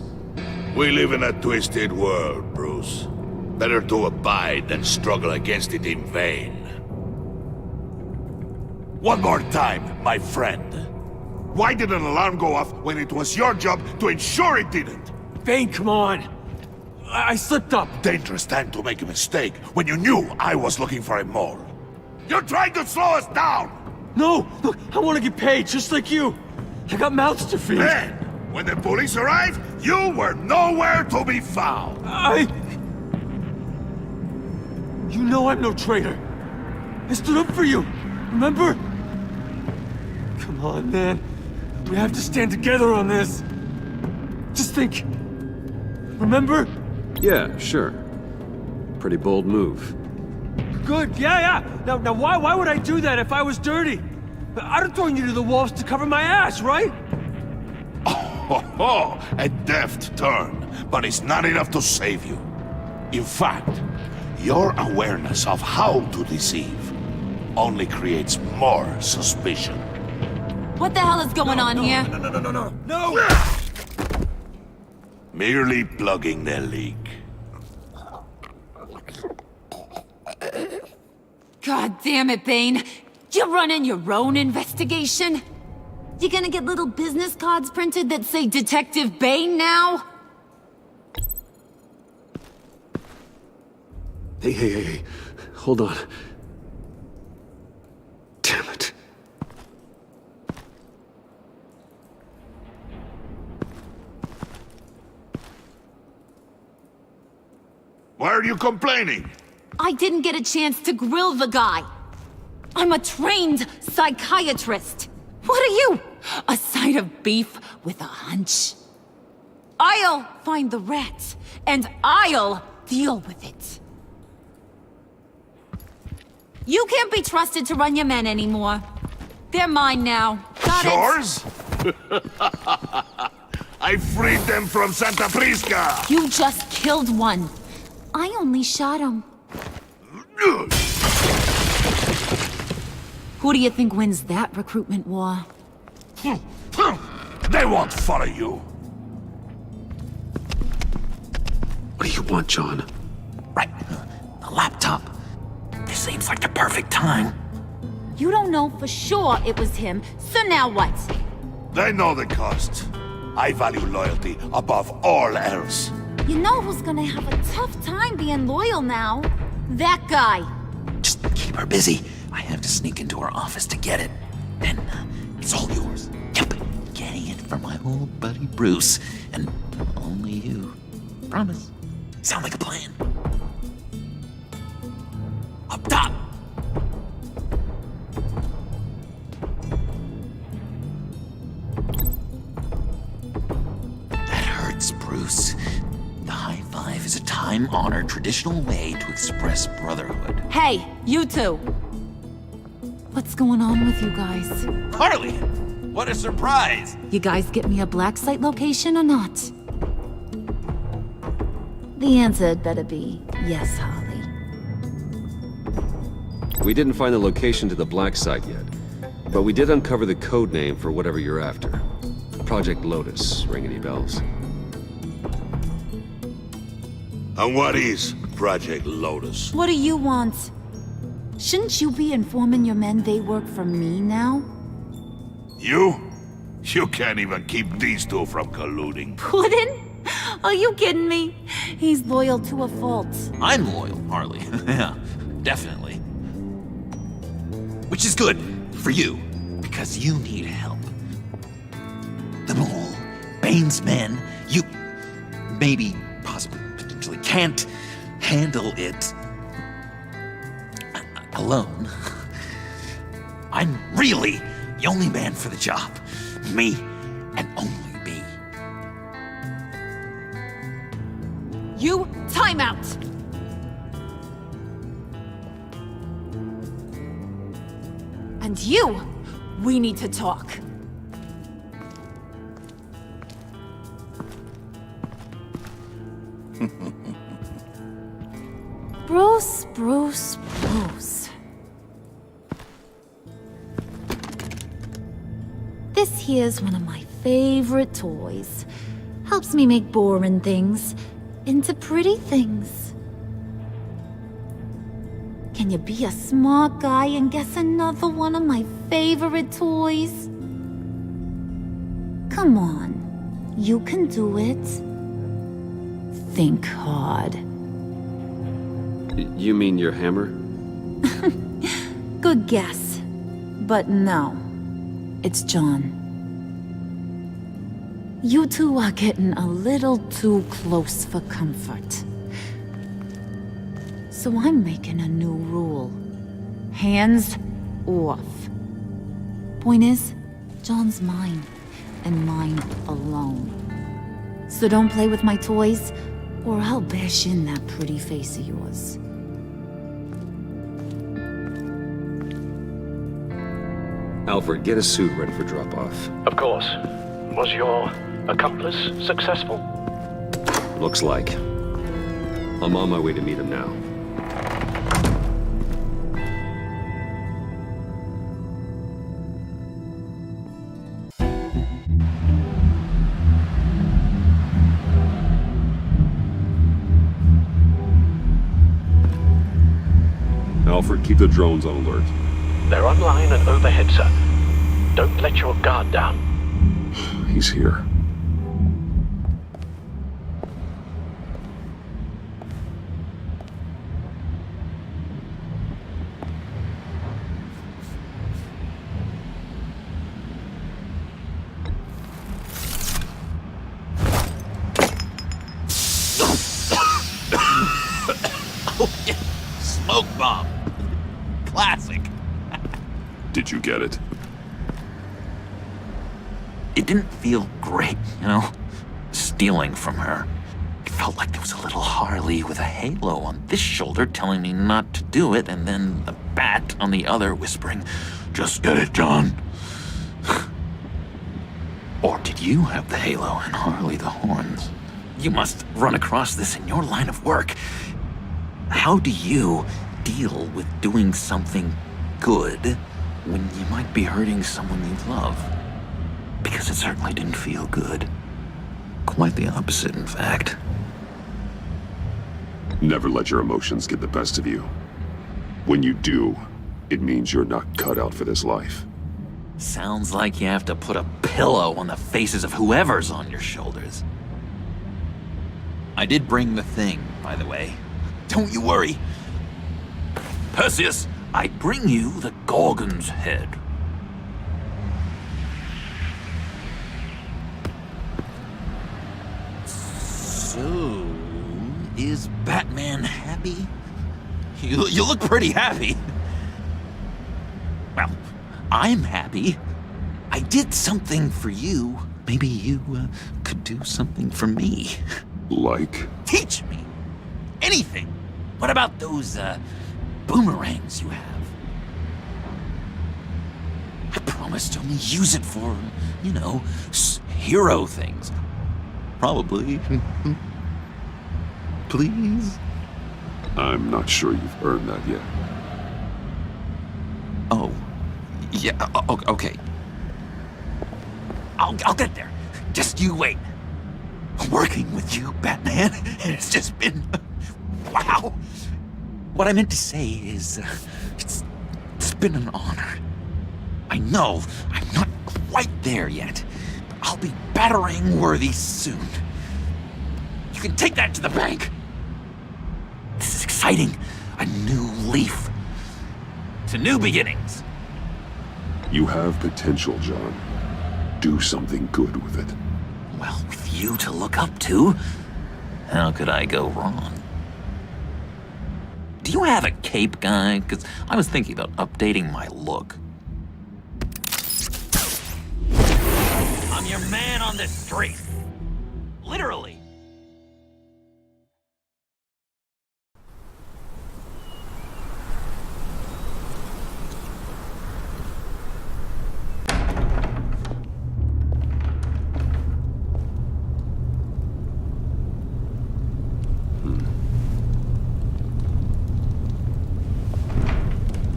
We live in a twisted world, Bruce. Better to abide than struggle against it in vain. One more time, my friend. Why did an alarm go off when it was your job to ensure it didn't? Bane, come on! I slipped up! Dangerous time to make a mistake when you knew I was looking for a mole. You're trying to slow us down! No! Look, I want to get paid, just like you! I got mouths to feed! Then, when the police arrived, you were nowhere to be found! You know I'm no traitor! I stood up for you, remember? Come on, man. We have to stand together on this! Just think... Remember? Yeah, sure. Pretty bold move. Good, yeah. Now why would I do that if I was dirty? I'd have thrown you to the wolves to cover my ass, right? Oh, a deft turn, but it's not enough to save you. In fact, your awareness of how to deceive only creates more suspicion. What the hell is going on here? No! Merely plugging the leak. God damn it, Bane. You're running your own investigation? You gonna get little business cards printed that say Detective Bane now? Hey. Hold on. Damn it. Why are you complaining? I didn't get a chance to grill the guy. I'm a trained psychiatrist. What are you? A side of beef with a hunch? I'll find the rat, and I'll deal with it. You can't be trusted to run your men anymore. They're mine now. Got it? Yours? I freed them from Santa Prisca! You just killed one. I only shot him. Who do you think wins that recruitment war? They won't follow you. What do you want, John? Right. The laptop. This seems like the perfect time. You don't know for sure it was him, so now what? They know the cost. I value loyalty above all else. You know who's gonna have a tough time being loyal now? That guy. Just keep her busy. I have to sneak into her office to get it. Then it's all yours. Yep. Getting it from my old buddy Bruce. And only you. Promise. Sound like a plan? Up top! That hurts, Bruce. The high five is a time-honored traditional way to express brotherhood. Hey, you two. What's going on with you guys? Harley! What a surprise! You guys get me a black site location or not? The answer had better be yes, Harley. We didn't find the location to the black site yet, but we did uncover the code name for whatever you're after. Project Lotus. Ring any bells? And what is Project Lotus? What do you want? Shouldn't you be informing your men they work for me now? You? You can't even keep these two from colluding. Puddin'? Are you kidding me? He's loyal to a fault. I'm loyal, Harley. Yeah, definitely. Which is good for you, because you need help. The Mole, Bane's men, you maybe, possibly, potentially can't handle it alone. I'm really the only man for the job. Me, and only me. You, time out! And you, we need to talk. Bruce. This here's one of my favorite toys. Helps me make boring things into pretty things. Can you be a smart guy and guess another one of my favorite toys? Come on, you can do it. Think hard. You mean your hammer? Good guess. But no, it's John. You two are getting a little too close for comfort. So I'm making a new rule. Hands off. Point is, John's mine, and mine alone. So don't play with my toys, or I'll bash in that pretty face of yours. Alfred, get a suit ready for drop-off. Of course. Was your accomplice successful? Looks like. I'm on my way to meet him now. Alfred, keep the drones on alert. They're online and overhead, sir. Don't let your guard down. He's here. Oh, yeah. Smoke bomb. Classic. Did you get it? It didn't feel great, you know? Stealing from her. It felt like there was a little Harley with a halo on this shoulder telling me not to do it, and then the bat on the other whispering, "Just get it, John." Or did you have the halo and Harley the horns? You must run across this in your line of work. How do you deal with doing something good when you might be hurting someone you love? Because it certainly didn't feel good. Quite the opposite, in fact. Never let your emotions get the best of you. When you do, it means you're not cut out for this life. Sounds like you have to put a pillow on the faces of whoever's on your shoulders. I did bring the thing, by the way. Don't you worry. Perseus, I bring you the Gorgon's head. So, is Batman happy? You look pretty happy. Well, I'm happy. I did something for you. Maybe you could do something for me. Like? Teach me. Anything. What about those boomerangs you have? I promised to only use it for, you know, hero things. Probably. Please? I'm not sure you've earned that yet. Yeah, okay. I'll get there. Just you wait. Working with you, Batman, it's just been... wow. What I meant to say is, it's been an honor. I know I'm not quite there yet, but I'll be battering worthy soon. You can take that to the bank. This is exciting. A new leaf. To new beginnings. You have potential, John. Do something good with it. Well, with you to look up to, how could I go wrong? Do you have a cape, guy? Because I was thinking about updating my look. I'm your man on the street. Literally.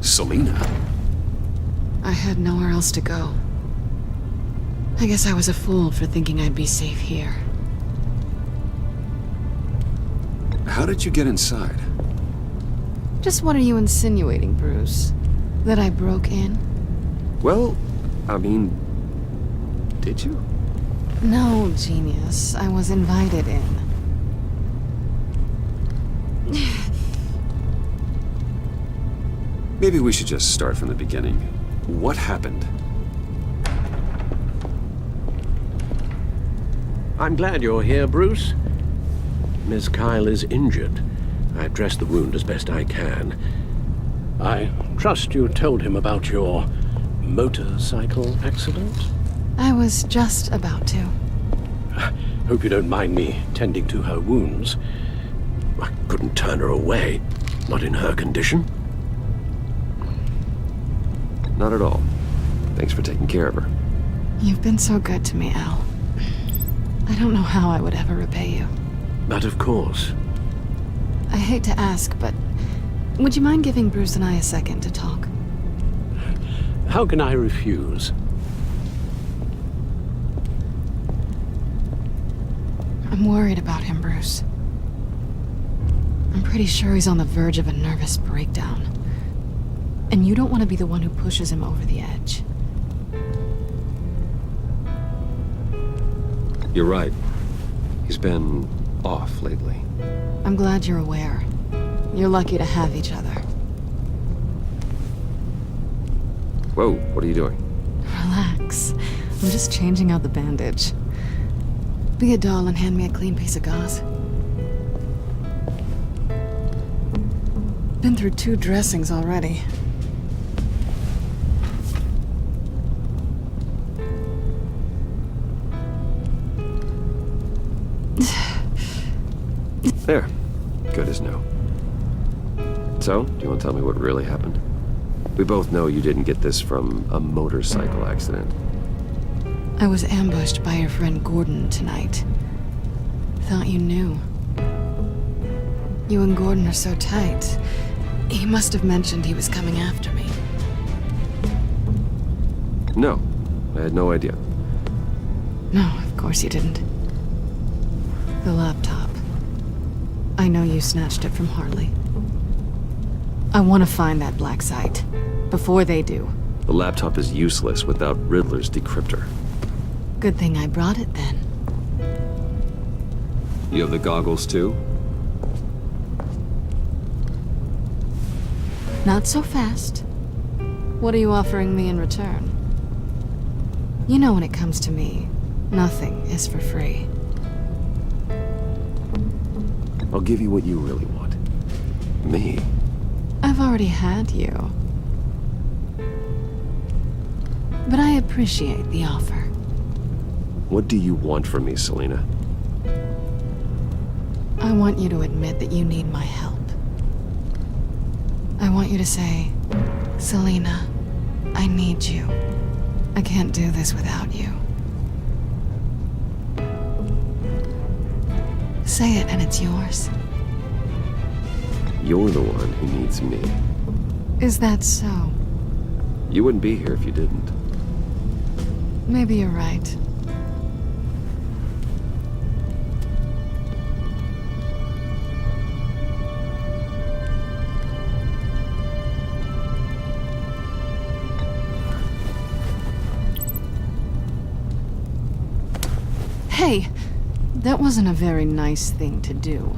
Selina? I had nowhere else to go. I guess I was a fool for thinking I'd be safe here. How did you get inside? Just what are you insinuating, Bruce? That I broke in? Well, I mean... did you? No, genius. I was invited in. Maybe we should just start from the beginning. What happened? I'm glad you're here, Bruce. Miss Kyle is injured. I've dressed the wound as best I can. I trust you told him about your motorcycle accident? I was just about to. Hope you don't mind me tending to her wounds. I couldn't turn her away, not in her condition. Not at all. Thanks for taking care of her. You've been so good to me, Al. I don't know how I would ever repay you. But of course. I hate to ask, but would you mind giving Bruce and I a second to talk? How can I refuse? I'm worried about him, Bruce. I'm pretty sure he's on the verge of a nervous breakdown. And you don't want to be the one who pushes him over the edge. You're right. He's been off lately. I'm glad you're aware. You're lucky to have each other. Whoa, what are you doing? Relax. I'm just changing out the bandage. Be a doll and hand me a clean piece of gauze. Been through 2 dressings already. There. Good as new. So, do you want to tell me what really happened? We both know you didn't get this from a motorcycle accident. I was ambushed by your friend Gordon tonight. Thought you knew. You and Gordon are so tight. He must have mentioned he was coming after me. No, I had no idea. No, of course you didn't. The laptop. I know you snatched it from Harley. I want to find that black site. Before they do. The laptop is useless without Riddler's decryptor. Good thing I brought it then. You have the goggles too? Not so fast. What are you offering me in return? You know when it comes to me, nothing is for free. I'll give you what you really want. Me? I've already had you. But I appreciate the offer. What do you want from me, Selina? I want you to admit that you need my help. I want you to say, Selina, I need you. I can't do this without you. Say it and it's yours. You're the one who needs me. Is that so? You wouldn't be here if you didn't. Maybe you're right. Hey, that wasn't a very nice thing to do.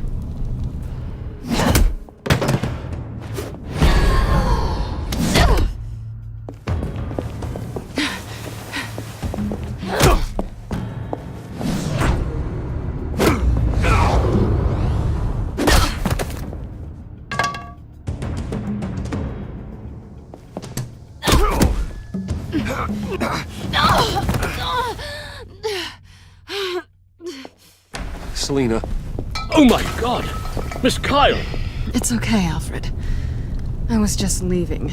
Selina. Oh my God! Miss Kyle! It's okay, Alfred. I was just leaving.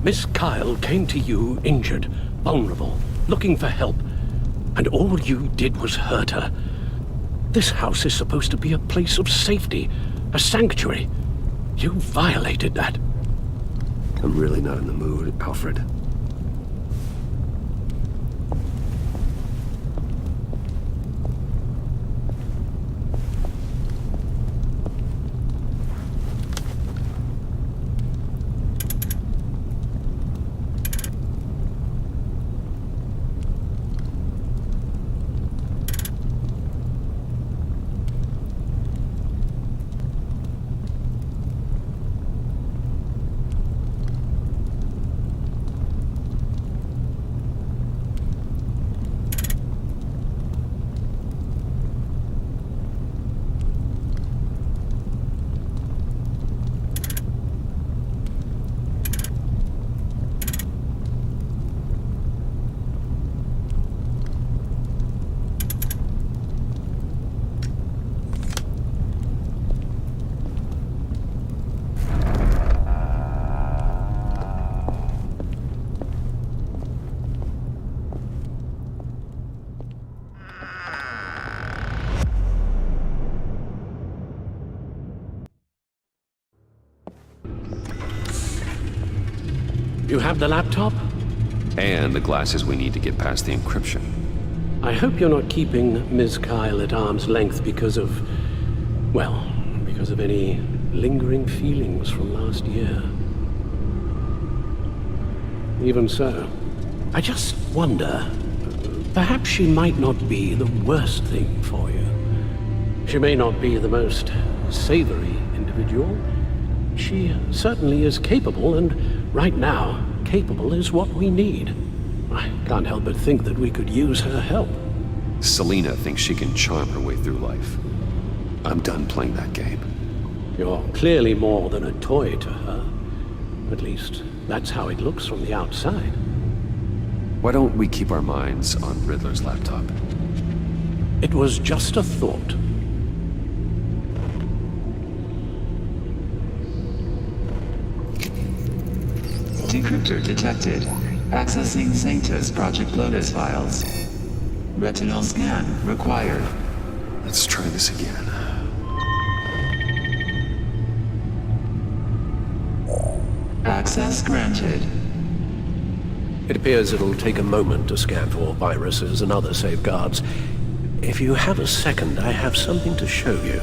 Miss Kyle came to you injured, vulnerable, looking for help. And all you did was hurt her. This house is supposed to be a place of safety, a sanctuary. You violated that. I'm really not in the mood, Alfred. You have the laptop? And the glasses we need to get past the encryption. I hope you're not keeping Ms. Kyle at arm's length because of... well, because of any lingering feelings from last year. Even so, I just wonder, perhaps she might not be the worst thing for you. She may not be the most savory individual. She certainly is capable, and right now, capable is what we need. I can't help but think that we could use her help. Selina thinks she can charm her way through life. I'm done playing that game. You're clearly more than a toy to her. At least, that's how it looks from the outside. Why don't we keep our minds on Riddler's laptop? It was just a thought. Decryptor detected. Accessing Sanctus Project Lotus files. Retinal scan required. Let's try this again. Access granted. It appears it'll take a moment to scan for viruses and other safeguards. If you have a second, I have something to show you.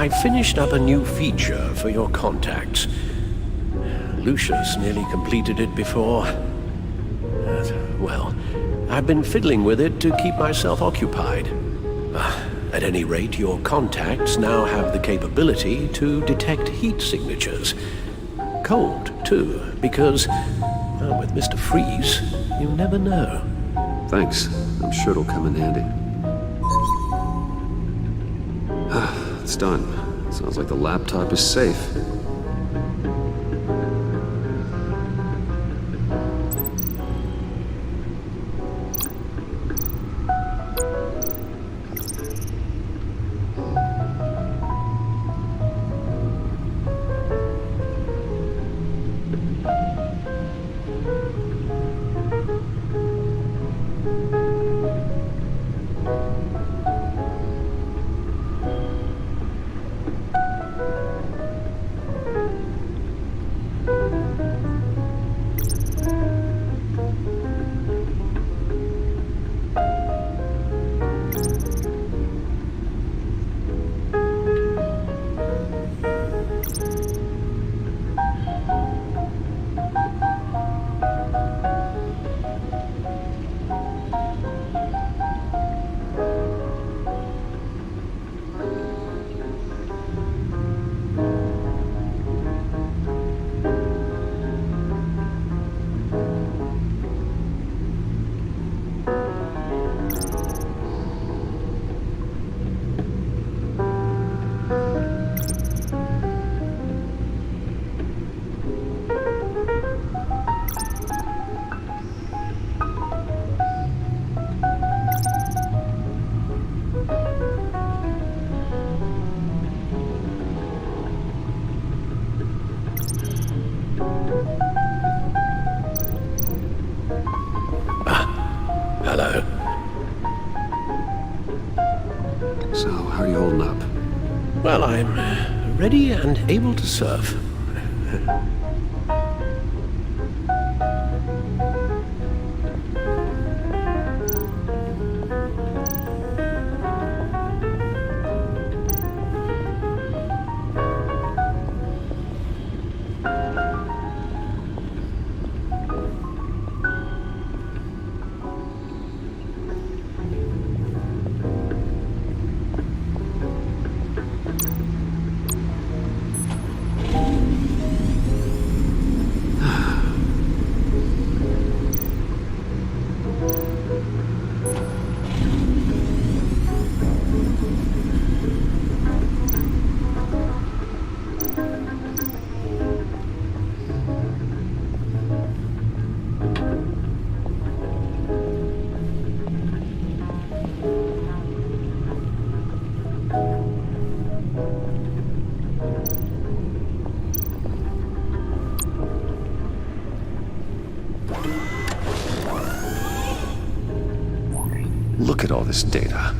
I finished up a new feature for your contacts. Lucius nearly completed it before. Well, I've been fiddling with it to keep myself occupied. At any rate, your contacts now have the capability to detect heat signatures. Cold, too, because, well, with Mr. Freeze, you never know. Thanks. I'm sure it'll come in handy. It's done. Sounds like the laptop is safe. Hello. So, how are you holding up? Well, I'm ready and able to surf. Look at all this data.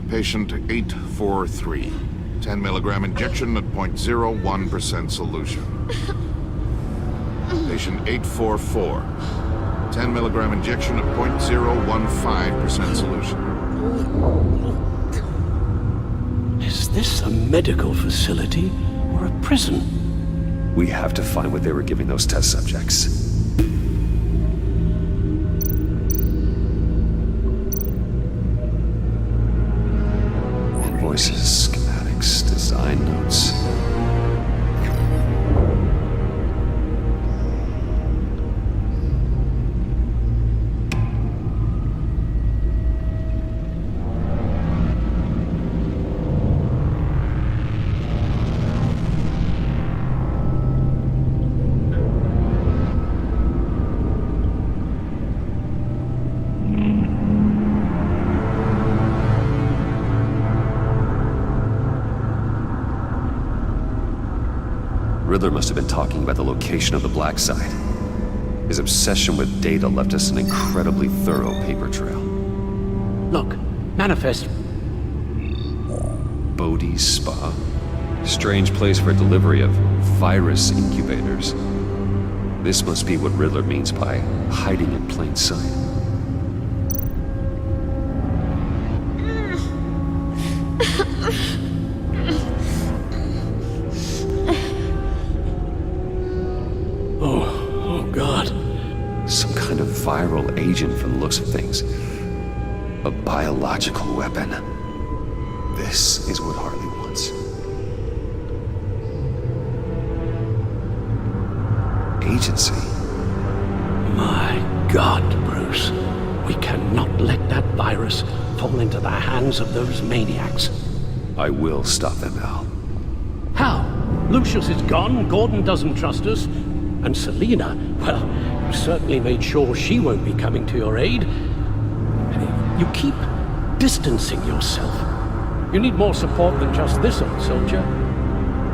Patient 843. 10 milligram injection at 0.01% solution. Patient 844. 10 milligram injection at 0.015% solution. Is this a medical facility or a prison? We have to find what they were giving those test subjects. Invoices, schematics, design notes. Riddler must have been talking about the location of the black site. His obsession with data left us an incredibly thorough paper trail. Look, manifest. Bodhi's Spa? Strange place for delivery of virus incubators. This must be what Riddler means by hiding in plain sight. Oh, God. Some kind of viral agent from the looks of things. A biological weapon. This is what Harley wants. Agency. My God, Bruce. We cannot let that virus fall into the hands of those maniacs. I will stop them, Al. How? Lucius is gone, Gordon doesn't trust us, and Selina, well, you certainly made sure she won't be coming to your aid. You keep distancing yourself. You need more support than just this old soldier.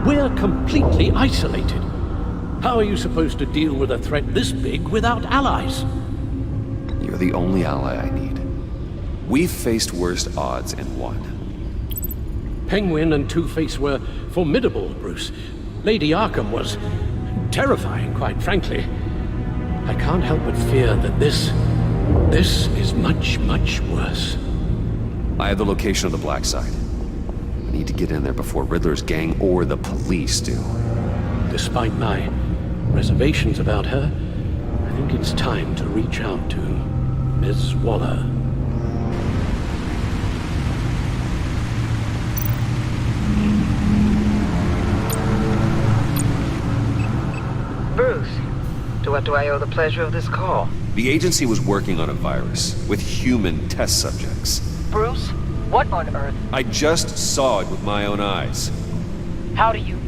We're completely isolated. How are you supposed to deal with a threat this big without allies? You're the only ally I need. We've faced worse odds and won. Penguin and Two-Face were formidable, Bruce. Lady Arkham was terrifying, quite frankly. I can't help but fear that this is much, much worse. I have the location of the Black Side. I need to get in there before Riddler's gang or the police do. Despite my reservations about her, I think it's time to reach out to Ms. Waller. Bruce, to what do I owe the pleasure of this call? The agency was working on a virus with human test subjects. Bruce, what on earth? I just saw it with my own eyes. How do you...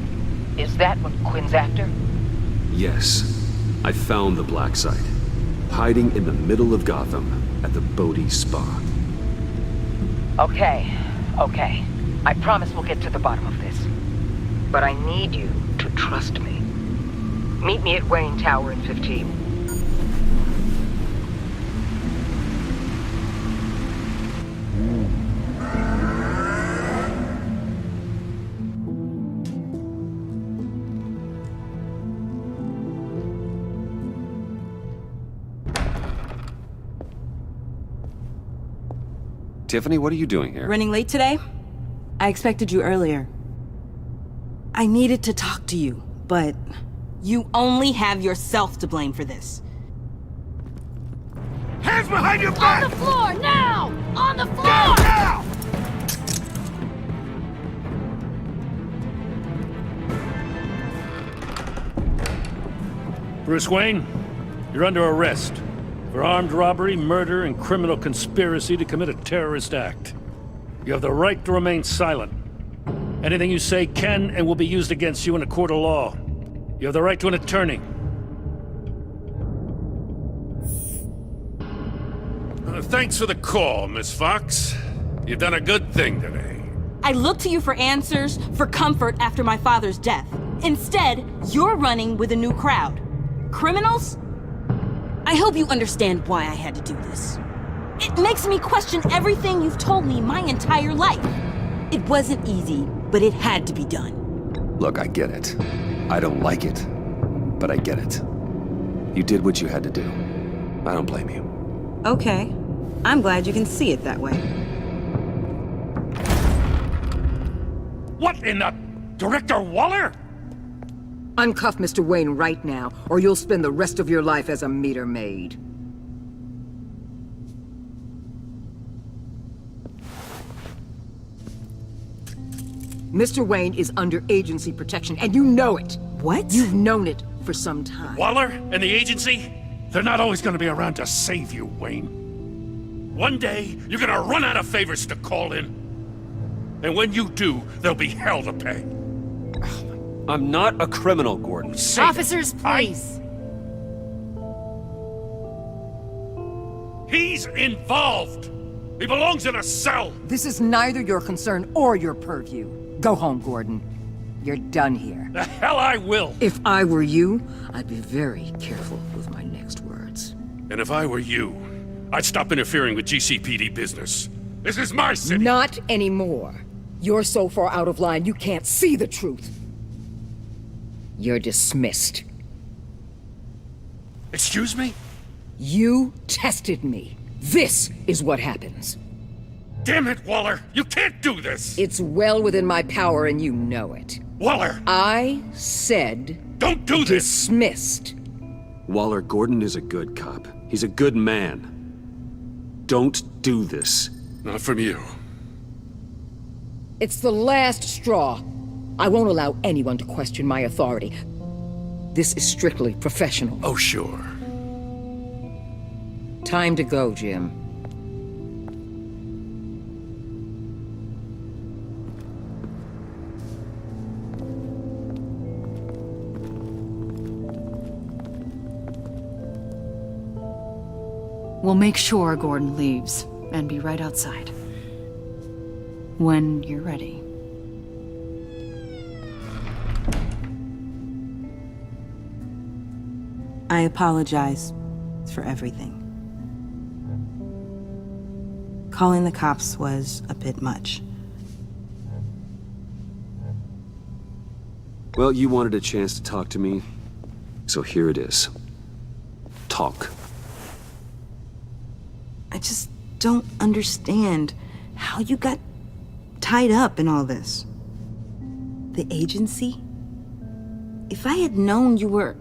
Is that what Quinn's after? Yes, I found the Black Side, hiding in the middle of Gotham at the Bodhi Spa. Okay. I promise we'll get to the bottom of this. But I need you to trust me. Meet me at Wayne Tower in 15. Tiffany, what are you doing here? Running late today? I expected you earlier. I needed to talk to you, but you only have yourself to blame for this. Hands behind your back! On the floor, now! On the floor! Now! Bruce Wayne, you're under arrest for armed robbery, murder, and criminal conspiracy to commit a terrorist act. You have the right to remain silent. Anything you say can and will be used against you in a court of law. You have the right to an attorney. Thanks for the call, Miss Fox. You've done a good thing today. I looked to you for answers, for comfort after my father's death. Instead, you're running with a new crowd. Criminals? I hope you understand why I had to do this. It makes me question everything you've told me my entire life. It wasn't easy, but it had to be done. Look, I get it. I don't like it, but I get it. You did what you had to do. I don't blame you. Okay. I'm glad you can see it that way. What in the... Director Waller? Uncuff Mr. Wayne right now, or you'll spend the rest of your life as a meter maid. Mr. Wayne is under agency protection, and you know it. What? You've known it for some time. Waller and the agency? They're not always gonna be around to save you, Wayne. One day, you're gonna run out of favors to call in. And when you do, there'll be hell to pay. I'm not a criminal, Gordon. Officers, please. He's involved. He belongs in a cell. This is neither your concern or your purview. Go home, Gordon. You're done here. The hell I will. If I were you, I'd be very careful with my next words. And if I were you, I'd stop interfering with GCPD business. This is my city. Not anymore. You're so far out of line, you can't see the truth. You're dismissed. Excuse me? You tested me. This is what happens. Damn it, Waller! You can't do this! It's well within my power and you know it. Waller! I said... Don't do this! Dismissed. Waller, Gordon is a good cop. He's a good man. Don't do this. Not from you. It's the last straw. I won't allow anyone to question my authority. This is strictly professional. Oh, sure. Time to go, Jim. We'll make sure Gordon leaves, and be right outside. When you're ready. I apologize for everything. Calling the cops was a bit much. Well, you wanted a chance to talk to me, so here it is. Talk. I just don't understand how you got tied up in all this. The agency? If I had known you were...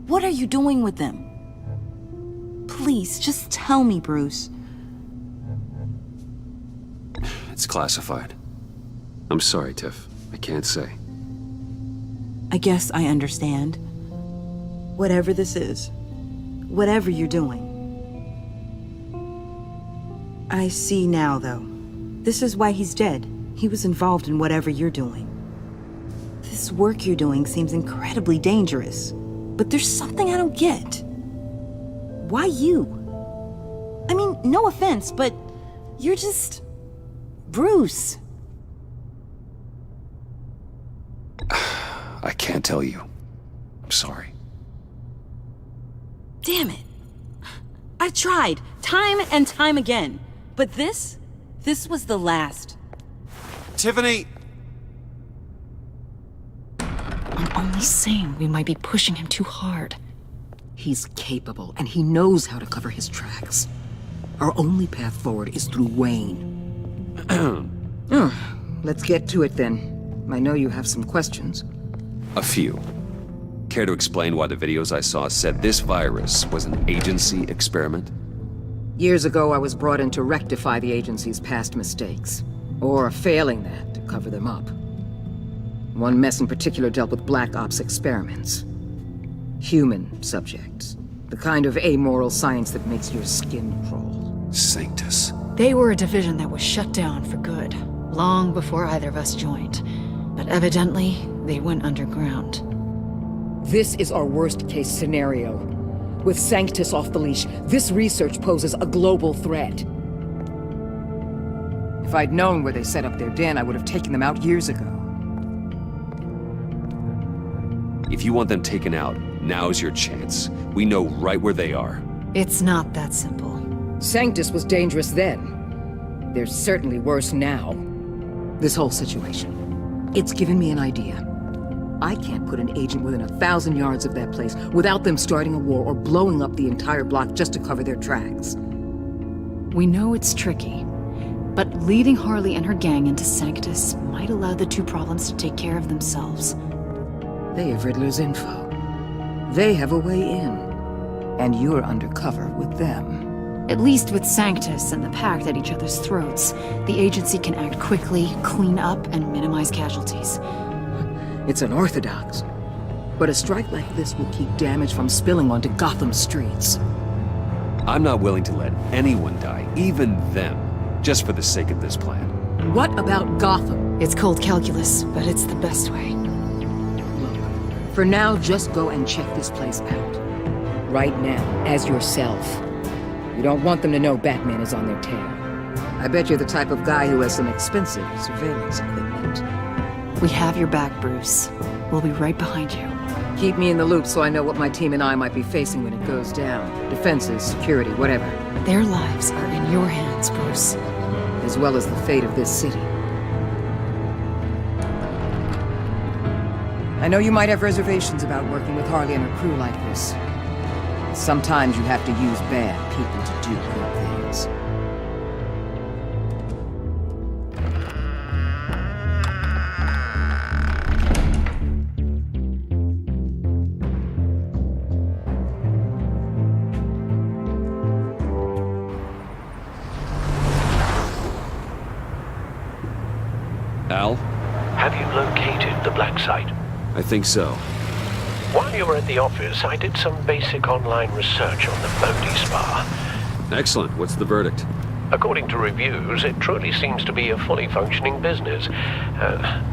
What are you doing with them? Please, just tell me, Bruce. It's classified. I'm sorry, Tiff. I can't say. I guess I understand. Whatever this is, whatever you're doing. I see now, though. This is why he's dead. He was involved in whatever you're doing. This work you're doing seems incredibly dangerous. But there's something I don't get. Why you? I mean, no offense, but you're just... Bruce. I can't tell you. I'm sorry. Damn it. I've tried, time and time again. But this was the last. Tiffany! I'm only saying we might be pushing him too hard. He's capable, and he knows how to cover his tracks. Our only path forward is through Wayne. Let's get to it then. I know you have some questions. A few. Care to explain why the videos I saw said this virus was an agency experiment? Years ago, I was brought in to rectify the agency's past mistakes. Or failing that, to cover them up. One mess in particular dealt with Black Ops experiments. Human subjects. The kind of amoral science that makes your skin crawl. Sanctus. They were a division that was shut down for good, long before either of us joined. But evidently, they went underground. This is our worst-case scenario. With Sanctus off the leash, this research poses a global threat. If I'd known where they set up their den, I would have taken them out years ago. If you want them taken out, now's your chance. We know right where they are. It's not that simple. Sanctus was dangerous then. They're certainly worse now. This whole situation, it's given me an idea. I can't put an agent within 1,000 yards of that place without them starting a war or blowing up the entire block just to cover their tracks. We know it's tricky, but leading Harley and her gang into Sanctus might allow the two problems to take care of themselves. They have Riddler's info. They have a way in. And you're undercover with them. At least with Sanctus and the Pact at each other's throats, the agency can act quickly, clean up, and minimize casualties. It's unorthodox. But a strike like this will keep damage from spilling onto Gotham streets. I'm not willing to let anyone die, even them, just for the sake of this plan. What about Gotham? It's cold calculus, but it's the best way. Look, for now, just go and check this place out. Right now, as yourself. You don't want them to know Batman is on their tail. I bet you're the type of guy who has some expensive surveillance equipment. We have your back, Bruce. We'll be right behind you. Keep me in the loop so I know what my team and I might be facing when it goes down. Defenses, security, whatever. Their lives are in your hands, Bruce. As well as the fate of this city. I know you might have reservations about working with Harley and her crew like this. Sometimes you have to use bad people to do good things. Al? Have you located the black site? I think so. While you were at the office, I did some basic online research on the Bodhi Spa. Excellent. What's the verdict? According to reviews, it truly seems to be a fully functioning business.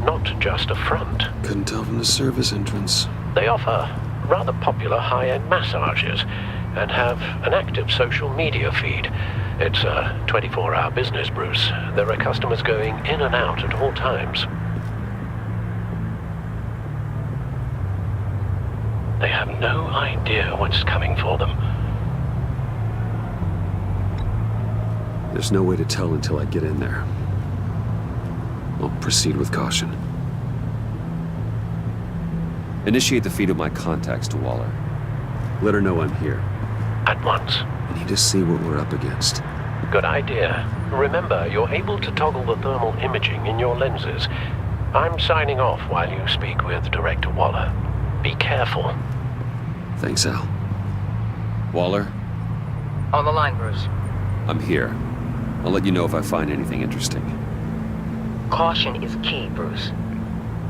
Not just a front. Couldn't tell from the service entrance. They offer rather popular high-end massages and have an active social media feed. It's a 24-hour business, Bruce. There are customers going in and out at all times. They have no idea what's coming for them. There's no way to tell until I get in there. I'll proceed with caution. Initiate the feed of my contacts to Waller. Let her know I'm here. At once. I need to see what we're up against. Good idea. Remember, you're able to toggle the thermal imaging in your lenses. I'm signing off while you speak with Director Waller. Be careful. Thanks, Al. Waller? On the line, Bruce. I'm here. I'll let you know if I find anything interesting. Caution is key, Bruce.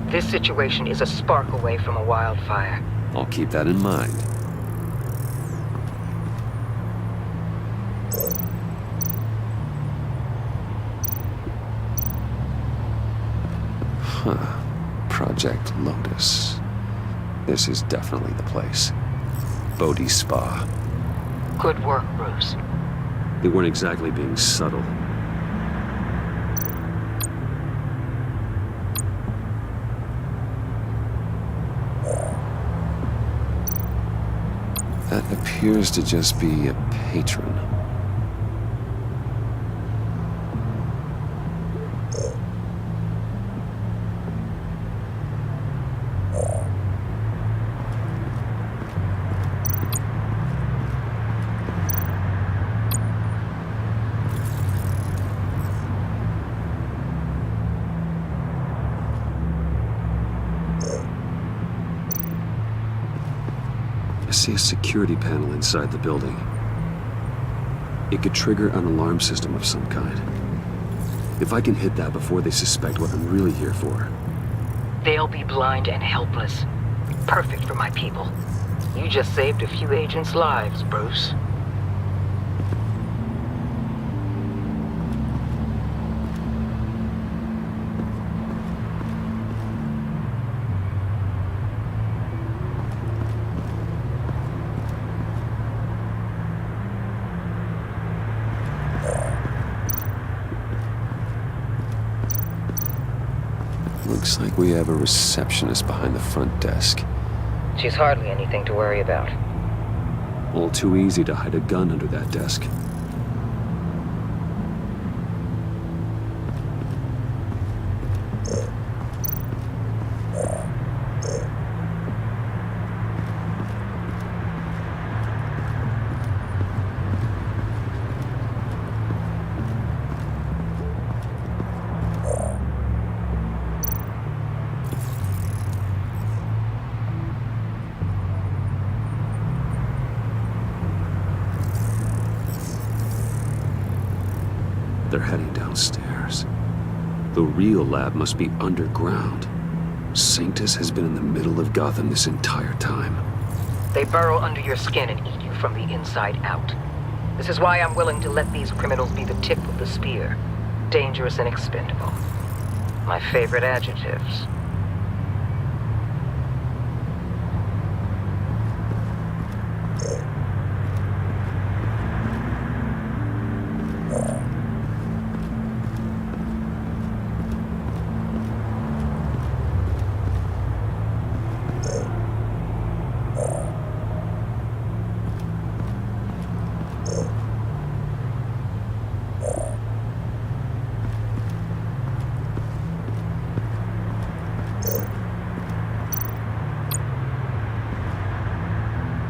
This situation is a spark away from a wildfire. I'll keep that in mind. Huh. Project Lotus. This is definitely the place. Bodhi Spa. Good work, Bruce. They weren't exactly being subtle. That appears to just be a patron. I see a security panel inside the building. It could trigger an alarm system of some kind. If I can hit that before they suspect what I'm really here for. They'll be blind and helpless. Perfect for my people. You just saved a few agents' lives, Bruce. Looks like we have a receptionist behind the front desk. She's hardly anything to worry about. All too easy to hide a gun under that desk. They're heading downstairs. The real lab must be underground. Sanctus has been in the middle of Gotham this entire time. They burrow under your skin and eat you from the inside out. This is why I'm willing to let these criminals be the tip of the spear. Dangerous and expendable. My favorite adjectives.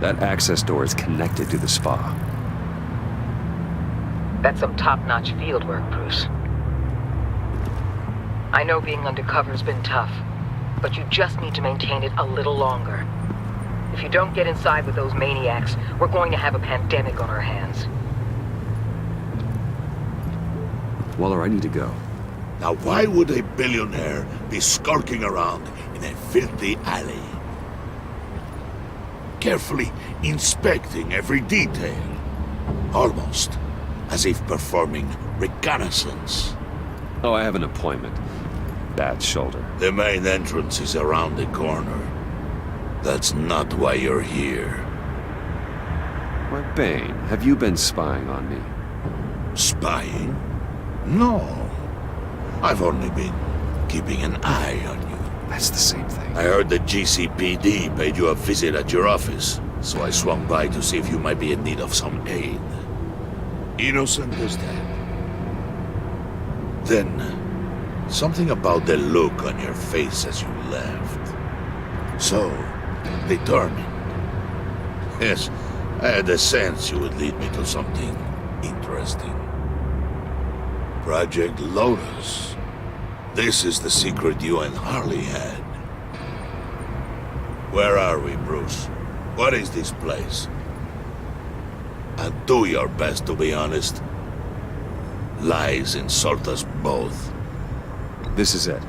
That access door is connected to the spa. That's some top-notch fieldwork, Bruce. I know being undercover's been tough, but you just need to maintain it a little longer. If you don't get inside with those maniacs, we're going to have a pandemic on our hands. Waller, I need to go. Now why would a billionaire be skulking around in a filthy alley? Carefully inspecting every detail. Almost as if performing reconnaissance. Oh, I have an appointment. Bad shoulder. The main entrance is around the corner. That's not why you're here. Why, Bane, have you been spying on me? Spying? No. I've only been keeping an eye on you. That's the same thing. I heard the GCPD paid you a visit at your office, so I swung by to see if you might be in need of some aid. Innocent as that. Then, something about the look on your face as you left. So, determined. Yes, I had a sense you would lead me to something interesting. Project Lotus. This is the secret you and Harley had. Where are we, Bruce? What is this place? And do your best to be honest. Lies insult us both. This is it.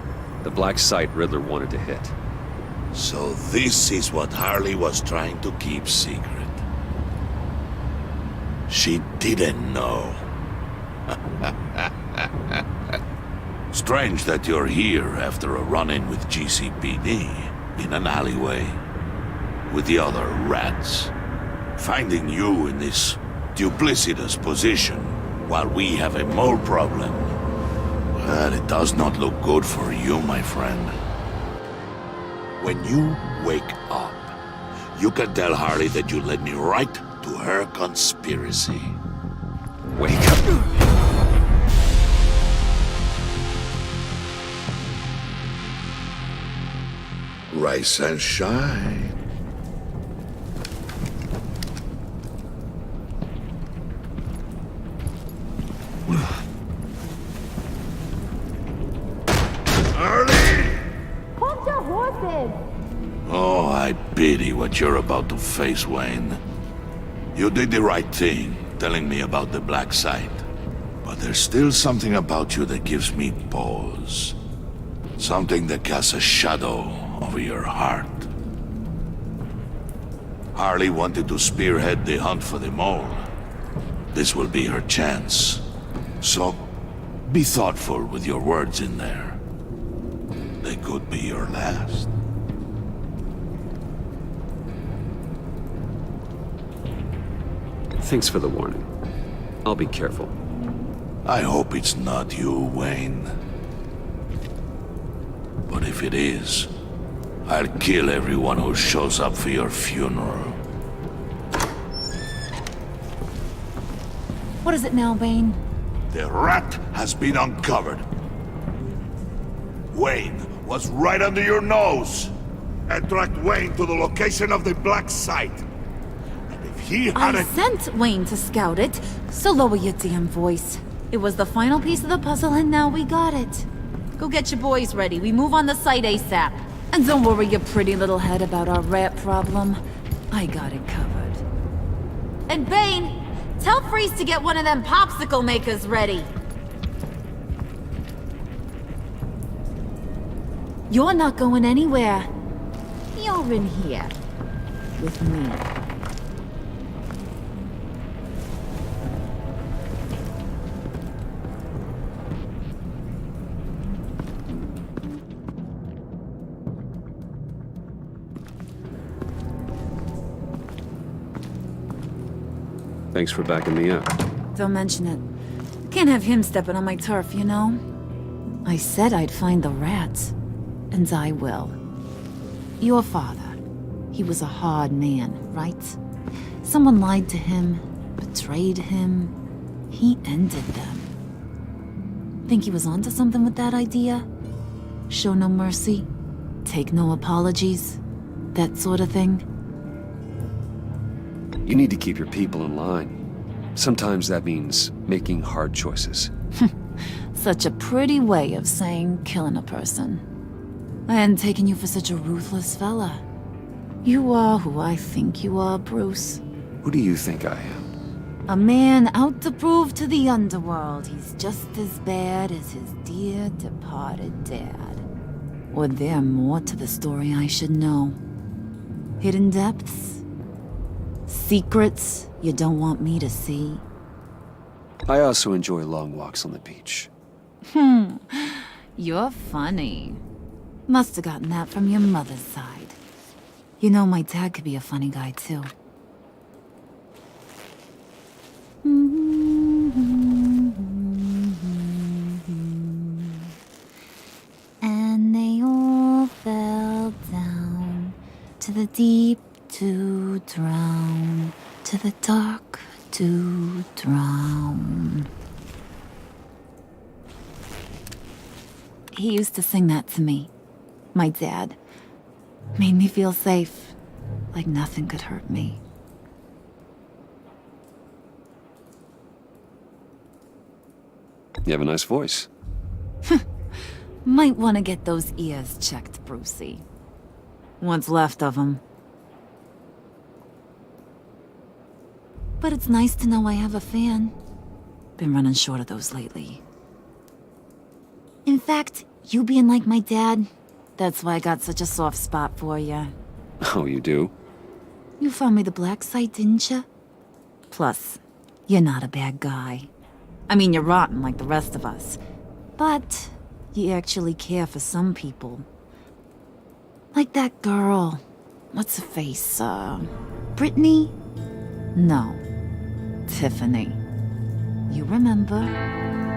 The black site Riddler wanted to hit. So this is what Harley was trying to keep secret. She didn't know. Strange that you're here after a run-in with GCPD in an alleyway with the other rats. Finding you in this duplicitous position while we have a mole problem. But it does not look good for you, my friend. When you wake up, you can tell Harley that you led me right to her conspiracy. Wake up! Rise and shine. Oh, I pity what you're about to face, Wayne. You did the right thing, telling me about the black site. But there's still something about you that gives me pause. Something that casts a shadow over your heart. Harley wanted to spearhead the hunt for the mole. This will be her chance. So, be thoughtful with your words in there. They could be your last. Thanks for the warning. I'll be careful. I hope it's not you, Wayne. But if it is, I'll kill everyone who shows up for your funeral. What is it now, Bane? The rat has been uncovered. Wayne was right under your nose. And tracked Wayne to the location of the black site. And if he I hadn't... sent Wayne to scout it, so lower your damn voice. It was the final piece of the puzzle and now we got it. Go get your boys ready. We move on the site ASAP. And don't worry your pretty little head about our rat problem. I got it covered. And Bane, tell Freeze to get one of them popsicle makers ready. You're not going anywhere. You're in here. With me. Thanks for backing me up. Don't mention it. Can't have him stepping on my turf, you know? I said I'd find the rats. And I will. Your father. He was a hard man, right? Someone lied to him, betrayed him. He ended them. Think he was onto something with that idea? Show no mercy? Take no apologies? That sort of thing? You need to keep your people in line. Sometimes that means making hard choices. Such a pretty way of saying killing a person. I hadn't taken you for such a ruthless fella. You are who I think you are, Bruce. Who do you think I am? A man out to prove to the underworld he's just as bad as his dear departed dad. Or there more to the story I should know? Hidden depths? Secrets you don't want me to see? I also enjoy long walks on the beach. You're funny. Must have gotten that from your mother's side. You know, my dad could be a funny guy, too. And they all fell down to the deep to drown, to the dark to drown. He used to sing that to me. My dad. Made me feel safe, like nothing could hurt me. You have a nice voice. Might want to get those ears checked, Brucey. What's left of them. But it's nice to know I have a fan. Been running short of those lately. In fact, you being like my dad, that's why I got such a soft spot for you. Oh, you do? You found me the black site, didn't you? Plus, you're not a bad guy. I mean, you're rotten like the rest of us. But you actually care for some people. Like that girl. What's her face? Brittany? No. Tiffany. You remember?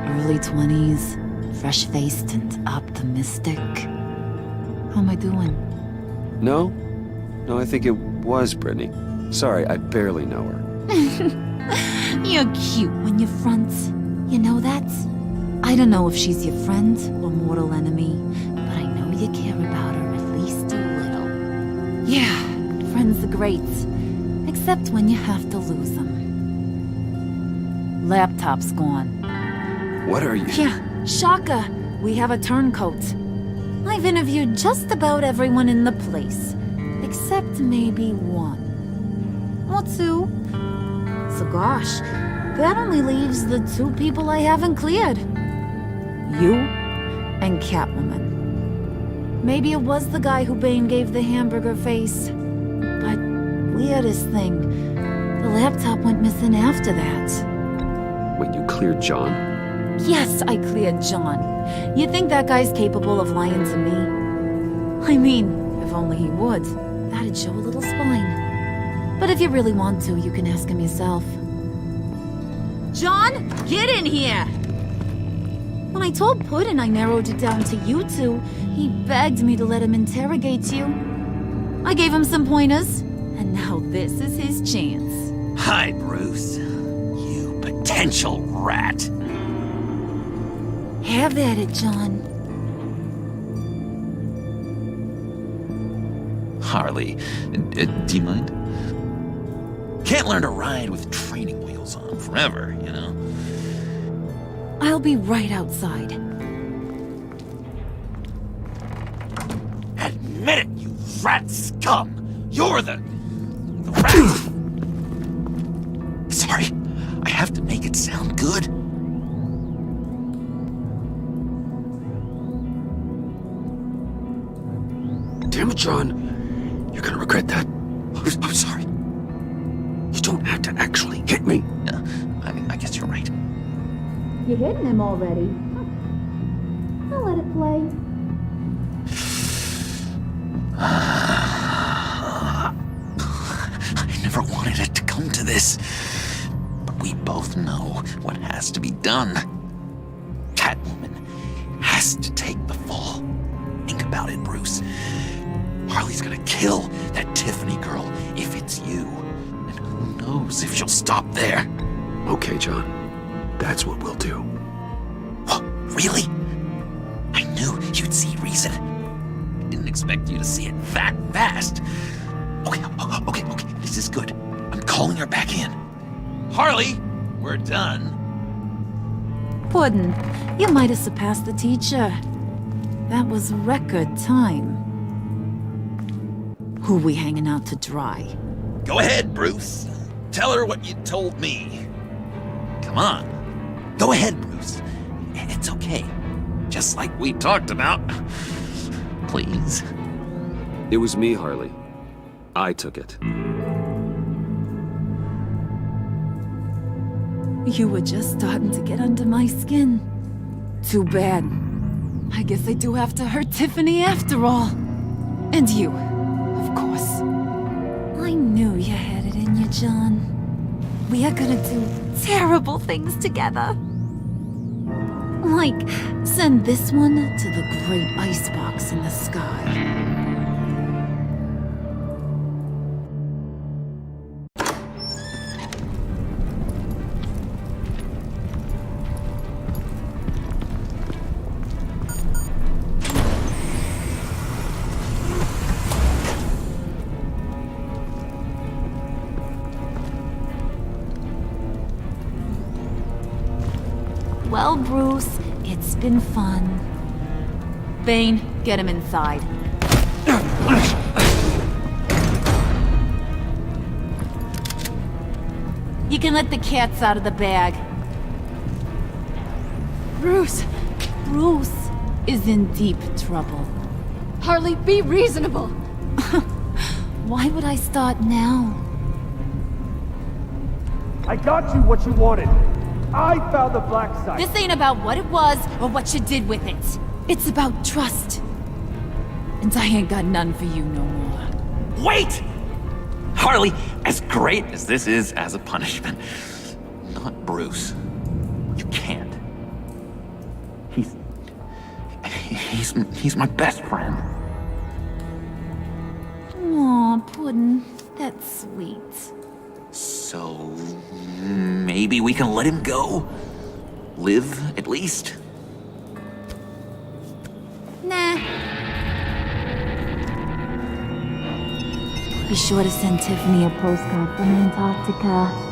Early 20s, fresh-faced and optimistic. How am I doing? No, I think it was Brittany. Sorry, I barely know her. You're cute when you front. You know that? I don't know if she's your friend or mortal enemy, but I know you care about her at least a little. Yeah, friends are great. Except when you have to lose them. Laptop's gone. What are you? Yeah, shocker. We have a turncoat. I've interviewed just about everyone in the place. Except maybe one. Or two. So gosh, that only leaves the two people I haven't cleared. You and Catwoman. Maybe it was the guy who Bane gave the hamburger face. But weirdest thing, the laptop went missing after that. Wait, you cleared John? Yes, I cleared John. You think that guy's capable of lying to me? I mean, if only he would. That'd show a little spine. But if you really want to, you can ask him yourself. John, get in here! When I told Puddin' I narrowed it down to you two, he begged me to let him interrogate you. I gave him some pointers, and now this is his chance. Hi, Bruce. You potential rat. Have at it, John. Harley, do you mind? Can't learn to ride with training wheels on forever, you know? I'll be right outside. Admit it, you rat scum! You're the rat! Sorry, I have to make it sound good. Damn it, John. You're gonna regret that. I'm sorry. You don't have to actually hit me. Yeah, I guess you're right. You're hitting him already. I'll let it play. I never wanted it to come to this. But we both know what has to be done. Catwoman has to take the fall. Think about it, Bruce. Harley's gonna kill that Tiffany girl if it's you. And who knows if she'll stop there. Okay, John. That's what we'll do. Oh, really? I knew you'd see reason. I didn't expect you to see it that fast. Okay. This is good. I'm calling her back in. Harley, we're done. Puddin', you might have surpassed the teacher. That was record time. Who we hanging out to dry? Go ahead, Bruce. Tell her what you told me. Come on. Go ahead, Bruce. It's okay. Just like we talked about. Please. It was me, Harley. I took it. You were just starting to get under my skin. Too bad. I guess I do have to hurt Tiffany after all. And you, of course. I knew you had it in you, John. We are gonna do terrible things together. Like, send this one to the great icebox in the sky. Well, Bruce, it's been fun. Bane, get him inside. You can let the cats out of the bag. Bruce! Bruce is in deep trouble. Harley, be reasonable! Why would I start now? I got you what you wanted. I found the black site. This ain't about what it was or what you did with it. It's about trust. And I ain't got none for you no more. Wait! Harley, as great as this is as a punishment, not Bruce. You can't. He's my best friend. Aw, Puddin', that's sweet. So maybe we can let him go? Live, at least? Nah. Be sure to send Tiffany a postcard from Antarctica.